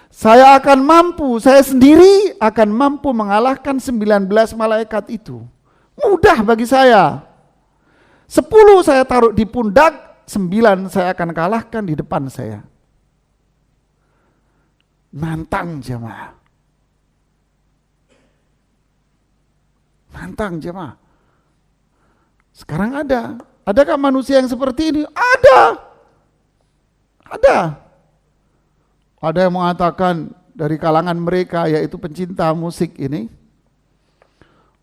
saya akan mampu, saya sendiri akan mampu mengalahkan 19 malaikat itu. Mudah bagi saya. 10 saya taruh di pundak, 9 saya akan kalahkan di depan saya. Nantang jemaah. Nantang jemaah. Sekarang ada. Adakah manusia yang seperti ini? Ada. Ada yang mengatakan dari kalangan mereka, yaitu pencinta musik ini,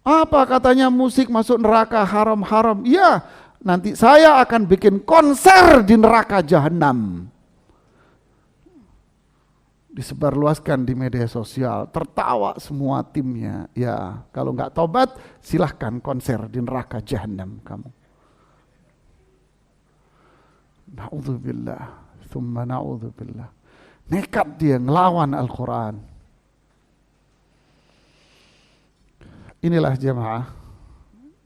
apa katanya musik masuk neraka, haram-haram. Iya, nanti saya akan bikin konser di neraka jahanam. Disebarluaskan di media sosial, tertawa semua timnya. Ya, kalau nggak tobat, silahkan konser di neraka jahanam kamu. Na'udzubillah. Tsumma na'udzubillah. Nekat dia ngelawan Al-Quran. Inilah jemaah.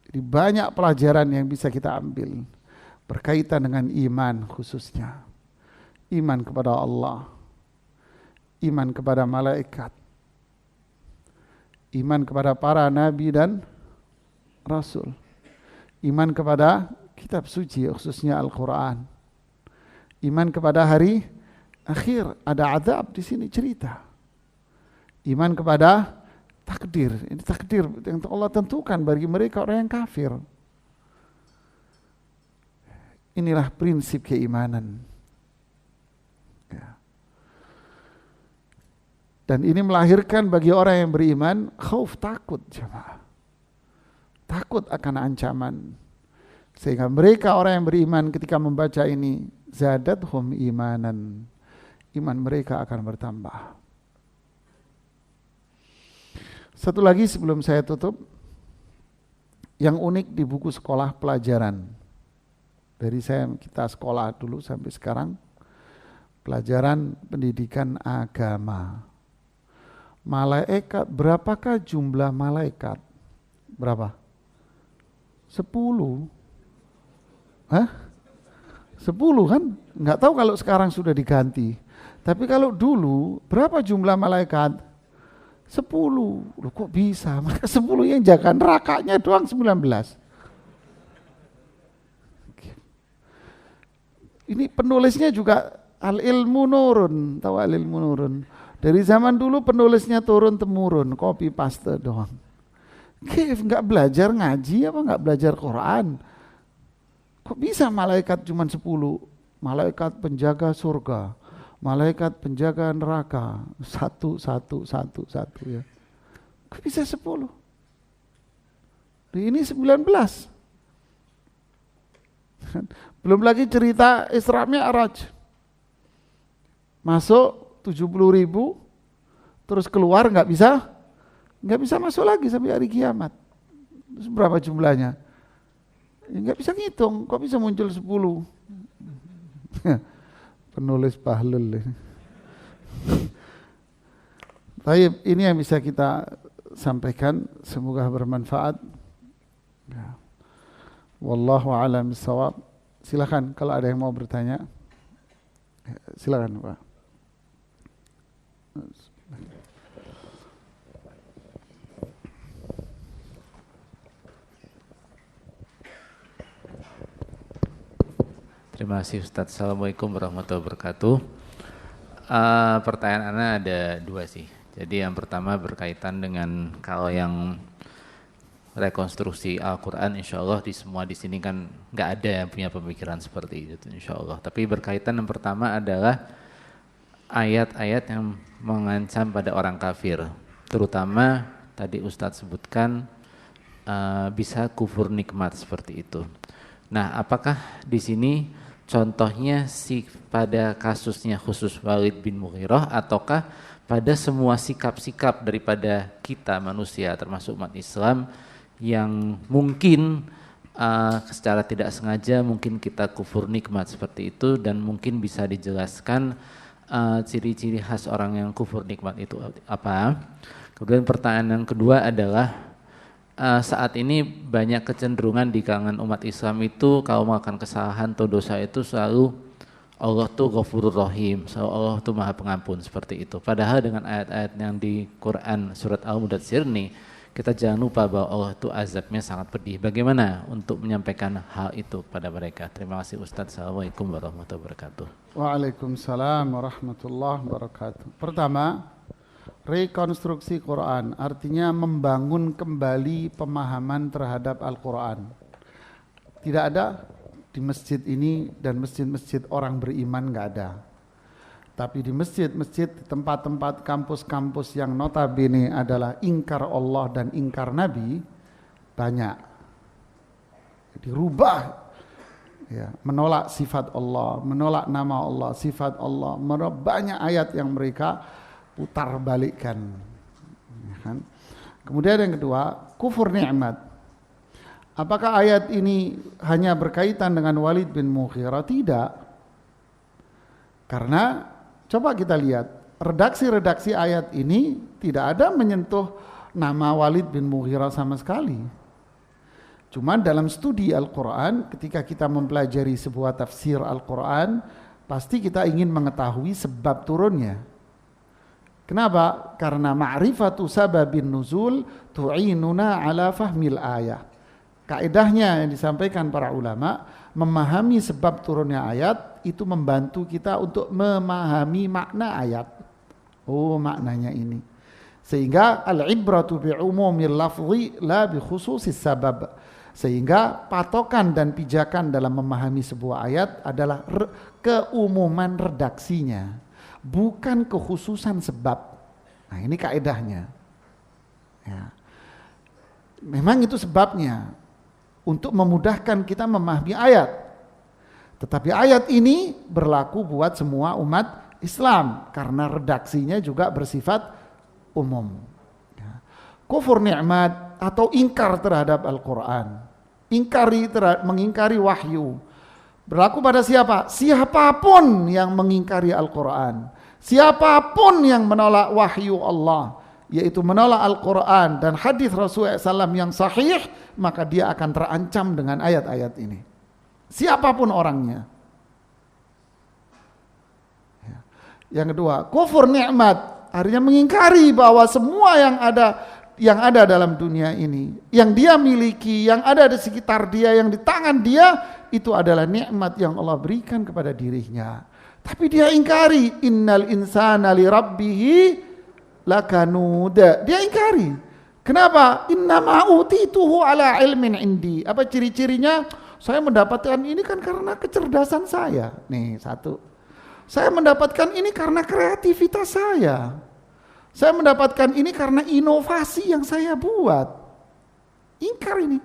Jadi banyak pelajaran yang bisa kita ambil berkaitan dengan iman khususnya. Iman kepada Allah. Iman kepada malaikat. Iman kepada para nabi dan rasul. Iman kepada kitab suci khususnya Al-Quran. Iman kepada hari akhir, ada azab di sini cerita. Iman kepada takdir, ini takdir yang Allah tentukan bagi mereka orang yang kafir. Inilah prinsip keimanan. Ya. Dan ini melahirkan bagi orang yang beriman khauf, takut jemaah. Takut akan ancaman. Sehingga mereka orang yang beriman ketika membaca ini, zadathum imanan, iman mereka akan bertambah. Satu lagi sebelum saya tutup, yang unik di buku sekolah pelajaran, dari kita sekolah dulu sampai sekarang, pelajaran pendidikan agama. Malaikat, berapakah jumlah malaikat? Berapa? 10. Hah? 10 kan? Nggak tahu kalau sekarang sudah diganti. Tapi kalau dulu berapa jumlah malaikat? 10. Loh, kok bisa? Maka 10 yang jaga nerakanya doang 19. Ini penulisnya juga al-ilmu nurun, tahu al-ilmu nurun. Dari zaman dulu penulisnya turun temurun, copy paste doang. Kif nggak belajar ngaji apa nggak belajar Quran? Kok bisa malaikat cuma 10? Malaikat penjaga surga, malaikat penjaga neraka, satu ya. Kok bisa 10? Ini 19. Belum lagi cerita Isra Mi'raj. Masuk 70.000, terus keluar nggak bisa masuk lagi sampai hari kiamat. Terus berapa jumlahnya? Ya, nggak bisa ngitung, kok bisa muncul 10? Penulis Bahlul. Baik, ini yang bisa kita sampaikan, semoga bermanfaat. Ya. Wallahu a'lam bishawab. Silakan kalau ada yang mau bertanya. Silakan, Pak. Terima kasih Ustadz. Assalamualaikum warahmatullahi wabarakatuh. Pertanyaan Anda ada 2 sih. Jadi yang pertama berkaitan dengan kalau yang rekonstruksi Al-Quran, insya Allah di semua di sini kan nggak ada yang punya pemikiran seperti itu, insya Allah. Tapi berkaitan yang pertama adalah ayat-ayat yang mengancam pada orang kafir, terutama tadi Ustadz sebutkan bisa kufur nikmat seperti itu. Nah, apakah di sini contohnya pada kasusnya khusus Walid bin Mughirah ataukah pada semua sikap-sikap daripada kita manusia termasuk umat Islam yang mungkin secara tidak sengaja mungkin kita kufur nikmat seperti itu, dan mungkin bisa dijelaskan ciri-ciri khas orang yang kufur nikmat itu apa. Kemudian pertanyaan yang kedua adalah saat ini banyak kecenderungan di kalangan umat Islam itu kalau melakukan kesalahan atau dosa itu selalu Allah tuh Ghafurur Rahim, selalu Allah tuh Maha Pengampun seperti itu. Padahal dengan ayat-ayat yang di Quran surat Al-Mudatsir nih, kita jangan lupa bahwa Allah itu azabnya sangat pedih. Bagaimana untuk menyampaikan hal itu pada mereka? Terima kasih Ustadz. Assalamualaikum warahmatullahi wabarakatuh. Waalaikumsalam warahmatullahi wabarakatuh. Pertama, rekonstruksi Quran artinya membangun kembali pemahaman terhadap Al-Quran. Tidak ada di masjid ini dan masjid-masjid orang beriman, nggak ada. Tapi di masjid-masjid, tempat-tempat kampus-kampus yang notabene adalah ingkar Allah dan ingkar Nabi, banyak. Dirubah, ya, menolak sifat Allah, menolak nama Allah, sifat Allah, banyak ayat yang mereka putar balikkan. Ya kan? Kemudian yang kedua, kufur nikmat. Apakah ayat ini hanya berkaitan dengan Walid bin Mughirah? Tidak. Karena coba kita lihat, redaksi-redaksi ayat ini tidak ada menyentuh nama Walid bin Mughirah sama sekali. Cuma dalam studi Al-Quran, ketika kita mempelajari sebuah tafsir Al-Quran, pasti kita ingin mengetahui sebab turunnya. Kenapa? Karena ma'rifatu sababin nuzul tu'inuna ala fahmil ayah. Kaedahnya yang disampaikan para ulama, memahami sebab turunnya ayat itu membantu kita untuk memahami makna ayat. Oh, maknanya ini. Sehingga al-ibratu bi'umumil lafzi la bi khususis sabab. Sehingga patokan dan pijakan dalam memahami sebuah ayat adalah keumuman redaksinya, bukan kekhususan sebab. Nah, ini kaedahnya. Ya. Memang itu sebabnya, untuk memudahkan kita memahami ayat. Tetapi ayat ini berlaku buat semua umat Islam karena redaksinya juga bersifat umum. Ya. Kufur nikmat atau ingkar terhadap Al-Quran, mengingkari wahyu, berlaku pada siapa? Siapapun yang mengingkari Al-Quran, siapapun yang menolak wahyu Allah, yaitu menolak Al-Quran dan hadis Rasulullah SAW yang sahih, maka dia akan terancam dengan ayat-ayat ini. Siapapun orangnya. Yang kedua, kufur nikmat, artinya mengingkari bahwa semua yang ada dalam dunia ini, yang dia miliki, yang ada di sekitar dia, yang di tangan dia, itu adalah nikmat yang Allah berikan kepada dirinya. Tapi dia ingkari, innal insana li rabbihi lakanuda. Dia ingkari. Kenapa? Innama utituhu ala ilmin indi. Apa ciri-cirinya? Saya mendapatkan ini kan karena kecerdasan saya. Nih, satu. Saya mendapatkan ini karena kreativitas saya. Saya mendapatkan ini karena inovasi yang saya buat. Ingkar ini.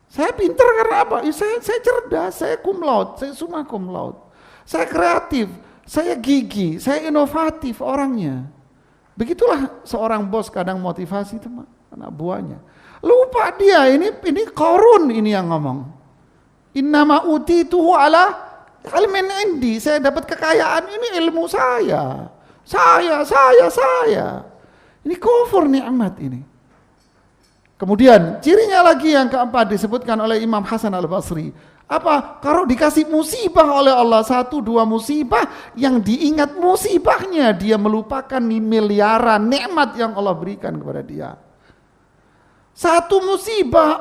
Saya pintar karena apa? Saya cerdas, saya cum laude, saya summa cum laude. Saya kreatif, saya gigi, saya inovatif orangnya. Begitulah seorang bos kadang motivasi teman anak buahnya. Lupa dia ini Qarun ini yang ngomong. Innama utituhu ala ilmin indi. Saya dapat kekayaan ini ilmu saya. Saya. Ini kufur nikmat ini. Kemudian cirinya lagi yang keempat disebutkan oleh Imam Hasan Al-Basri. Apa? Kalau dikasih musibah oleh Allah 1-2 musibah, yang diingat musibahnya, dia melupakan miliaran nikmat yang Allah berikan kepada dia. Satu musibah,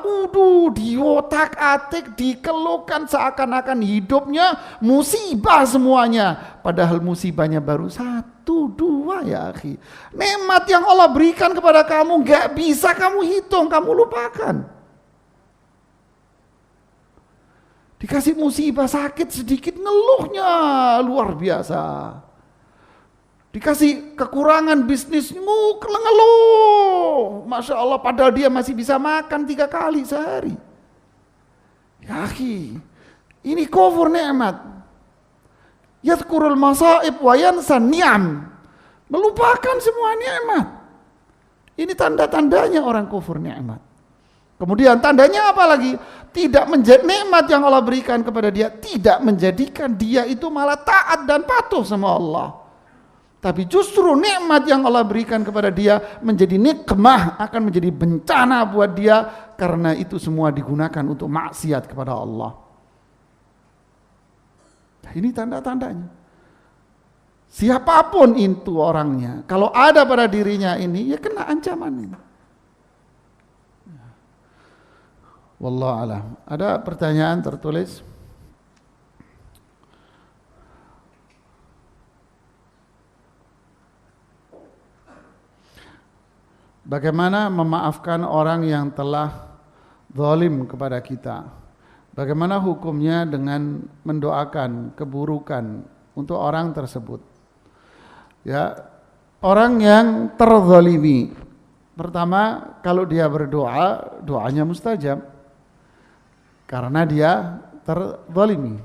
diotak-atik, dikeluhkan seakan-akan hidupnya musibah semuanya. Padahal musibahnya baru 1-2 ya akhi. Nikmat yang Allah berikan kepada kamu gak bisa kamu hitung, kamu lupakan. Dikasih musibah sakit sedikit ngeluhnya luar biasa. Dikasih kekurangan bisnis ngeluh. Masya Allah padahal dia masih bisa makan 3 kali sehari. Ya akhi, ini kufur nikmat. Yadhkurul masaib wa yansan ni'am. Melupakan semua nikmat. Ini tanda-tandanya orang kufur nikmat. Kemudian tandanya apa lagi? Tidak menjadi nikmat yang Allah berikan kepada dia, tidak menjadikan dia itu malah taat dan patuh sama Allah. Tapi justru nikmat yang Allah berikan kepada dia menjadi nikmah, akan menjadi bencana buat dia karena itu semua digunakan untuk maksiat kepada Allah. Nah, ini tanda-tandanya. Siapapun itu orangnya, kalau ada pada dirinya ini, ya kena ancaman ini. Wallahu a'lam. Ada pertanyaan tertulis? Bagaimana memaafkan orang yang telah zalim kepada kita? Bagaimana hukumnya dengan mendoakan keburukan untuk orang tersebut? Ya, orang yang terzalimi. Pertama, kalau dia berdoa, doanya mustajab. Karena dia terzalimi.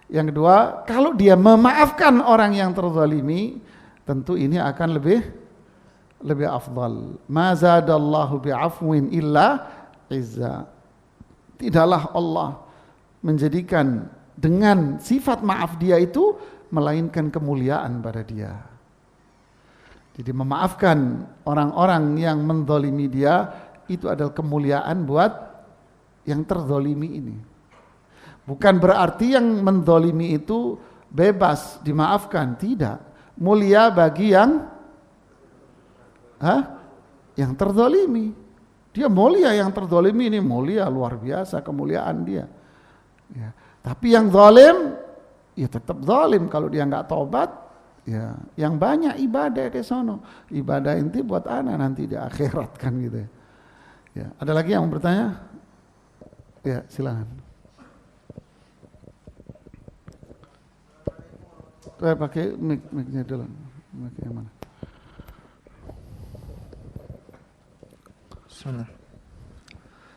Yang kedua, kalau dia memaafkan orang yang terzalimi, tentu ini akan lebih afdal. Ma zadallahu bi'afwin illa izza. Tidaklah Allah menjadikan dengan sifat maaf dia itu melainkan kemuliaan pada dia. Jadi memaafkan orang-orang yang menzalimi dia itu adalah kemuliaan buat yang terzalimi ini. Bukan berarti yang menzalimi itu bebas dimaafkan, tidak. Mulia bagi yang terzalimi. Dia mulia, yang terzalimi ini mulia, luar biasa kemuliaan dia. Ya. Tapi yang zalim, ya tetap zalim kalau dia nggak tobat. Ya, yang banyak ibadah ke sono. Ibadah inti buat anak nanti di akhirat kan gitu. Ya, ada lagi yang mau bertanya? Ya, silakan. Saya pakai mic-nya dulu. Mic yang mana?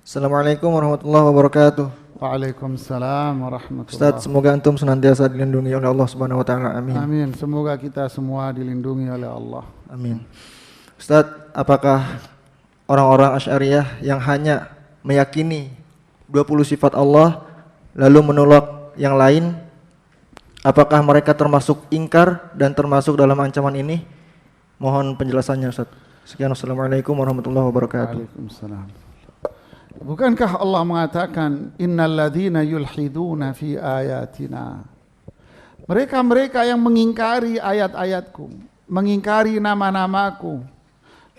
Assalamualaikum warahmatullahi wabarakatuh. Waalaikumsalam warahmatullahi Ustaz, semoga antum senantiasa dilindungi oleh Allah Subhanahu wa taala. Amin. Amin. Semoga kita semua dilindungi oleh Allah. Amin. Ustaz, apakah orang-orang Asy'ariyah yang hanya meyakini 20 sifat Allah lalu menolak yang lain, apakah mereka termasuk ingkar dan termasuk dalam ancaman ini? Mohon penjelasannya Ustaz. Sekian, assalamualaikum warahmatullahi wabarakatuh. Waalaikumsalam. Bukankah Allah mengatakan innal ladzina yulhiduna fi ayatina Mereka-mereka yang mengingkari ayat-ayatku, mengingkari nama-namaku,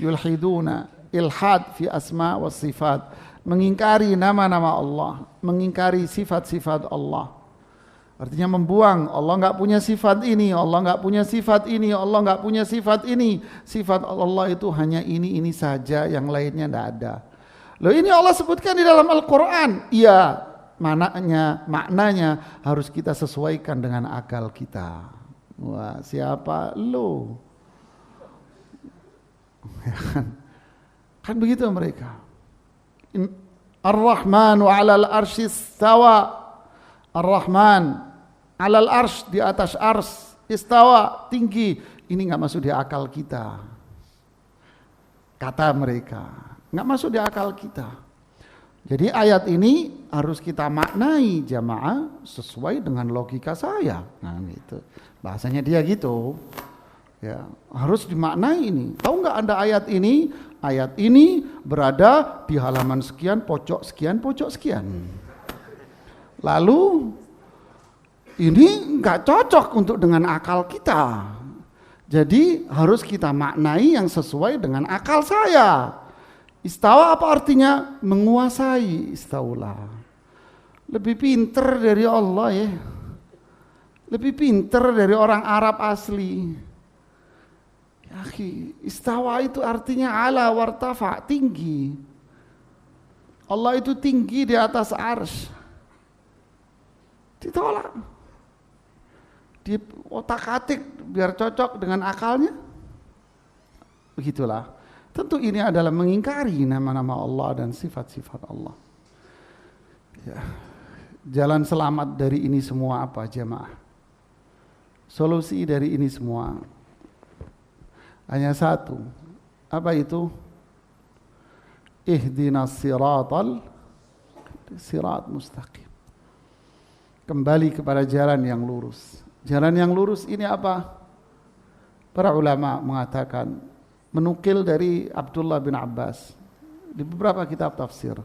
yulhiduna, ilhad fi asma wa sifat, mengingkari nama-nama Allah, mengingkari sifat-sifat Allah. Artinya membuang, Allah nggak punya sifat ini, Allah nggak punya sifat ini, Allah nggak punya sifat ini. Sifat Allah itu hanya ini saja, yang lainnya nggak ada. Loh, ini Allah sebutkan di dalam Al-Quran. Iya, maknanya harus kita sesuaikan dengan akal kita. Wah, siapa lo? Kan begitu mereka. Ar-Rahman wa 'alal arsy istawa. Ar-Rahman 'alal arsy, di atas ars, istawa, tinggi. Ini enggak masuk di akal kita. Kata mereka, enggak masuk di akal kita. Jadi ayat ini harus kita maknai jamaah sesuai dengan logika saya. Nah, gitu. Bahasanya dia gitu. Ya, harus dimaknai ini. Tahu nggak Anda ayat ini? Ayat ini berada di halaman sekian, pojok sekian, pojok sekian. Lalu ini nggak cocok untuk dengan akal kita. Jadi harus kita maknai yang sesuai dengan akal saya. Istawa apa artinya? Menguasai. Istaulah. Lebih pinter dari Allah ya. Lebih pinter dari orang Arab asli. Ya, istawa itu artinya ala wartafa, tinggi. Allah itu tinggi di atas arsy. Ditolak. Di otak-atik biar cocok dengan akalnya. Begitulah. Tentu ini adalah mengingkari nama-nama Allah dan sifat-sifat Allah. Ya. Jalan selamat dari ini semua apa jemaah? Solusi dari ini semua hanya satu. Apa itu? Ihdinas siratal sirat mustaqim. Kembali kepada jalan yang lurus. Jalan yang lurus ini apa? Para ulama mengatakan, menukil dari Abdullah bin Abbas di beberapa kitab tafsir.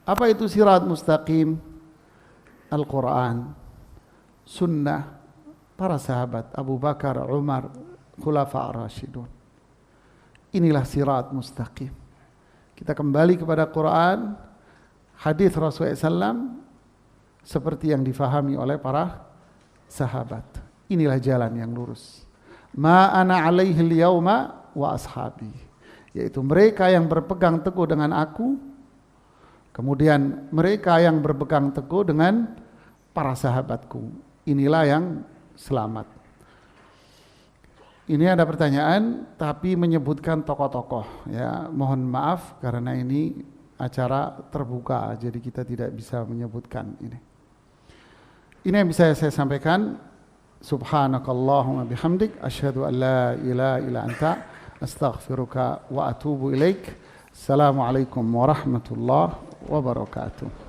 Apa itu sirat mustaqim? Al-Quran, sunnah para sahabat Abu Bakar, Umar, Khulafa ar-Rasyidun. Inilah sirat mustaqim. Kita kembali kepada Quran, hadis Rasulullah SAW seperti yang difahami oleh para sahabat. Inilah jalan yang lurus. Ma ana alaihi al-yauma wa ashabi. Yaitu mereka yang berpegang teguh dengan aku, kemudian mereka yang berpegang teguh dengan para sahabatku. Inilah yang selamat. Ini ada pertanyaan, tapi menyebutkan tokoh-tokoh. Ya, mohon maaf karena ini acara terbuka, jadi kita tidak bisa menyebutkan ini. Ini yang bisa saya sampaikan. Subhanakallahumma bihamdik, asyhadu an la ilaha illa anta, astaghfiruka wa atubu ilaik. Assalamualaikum warahmatullahi wabarakatuh.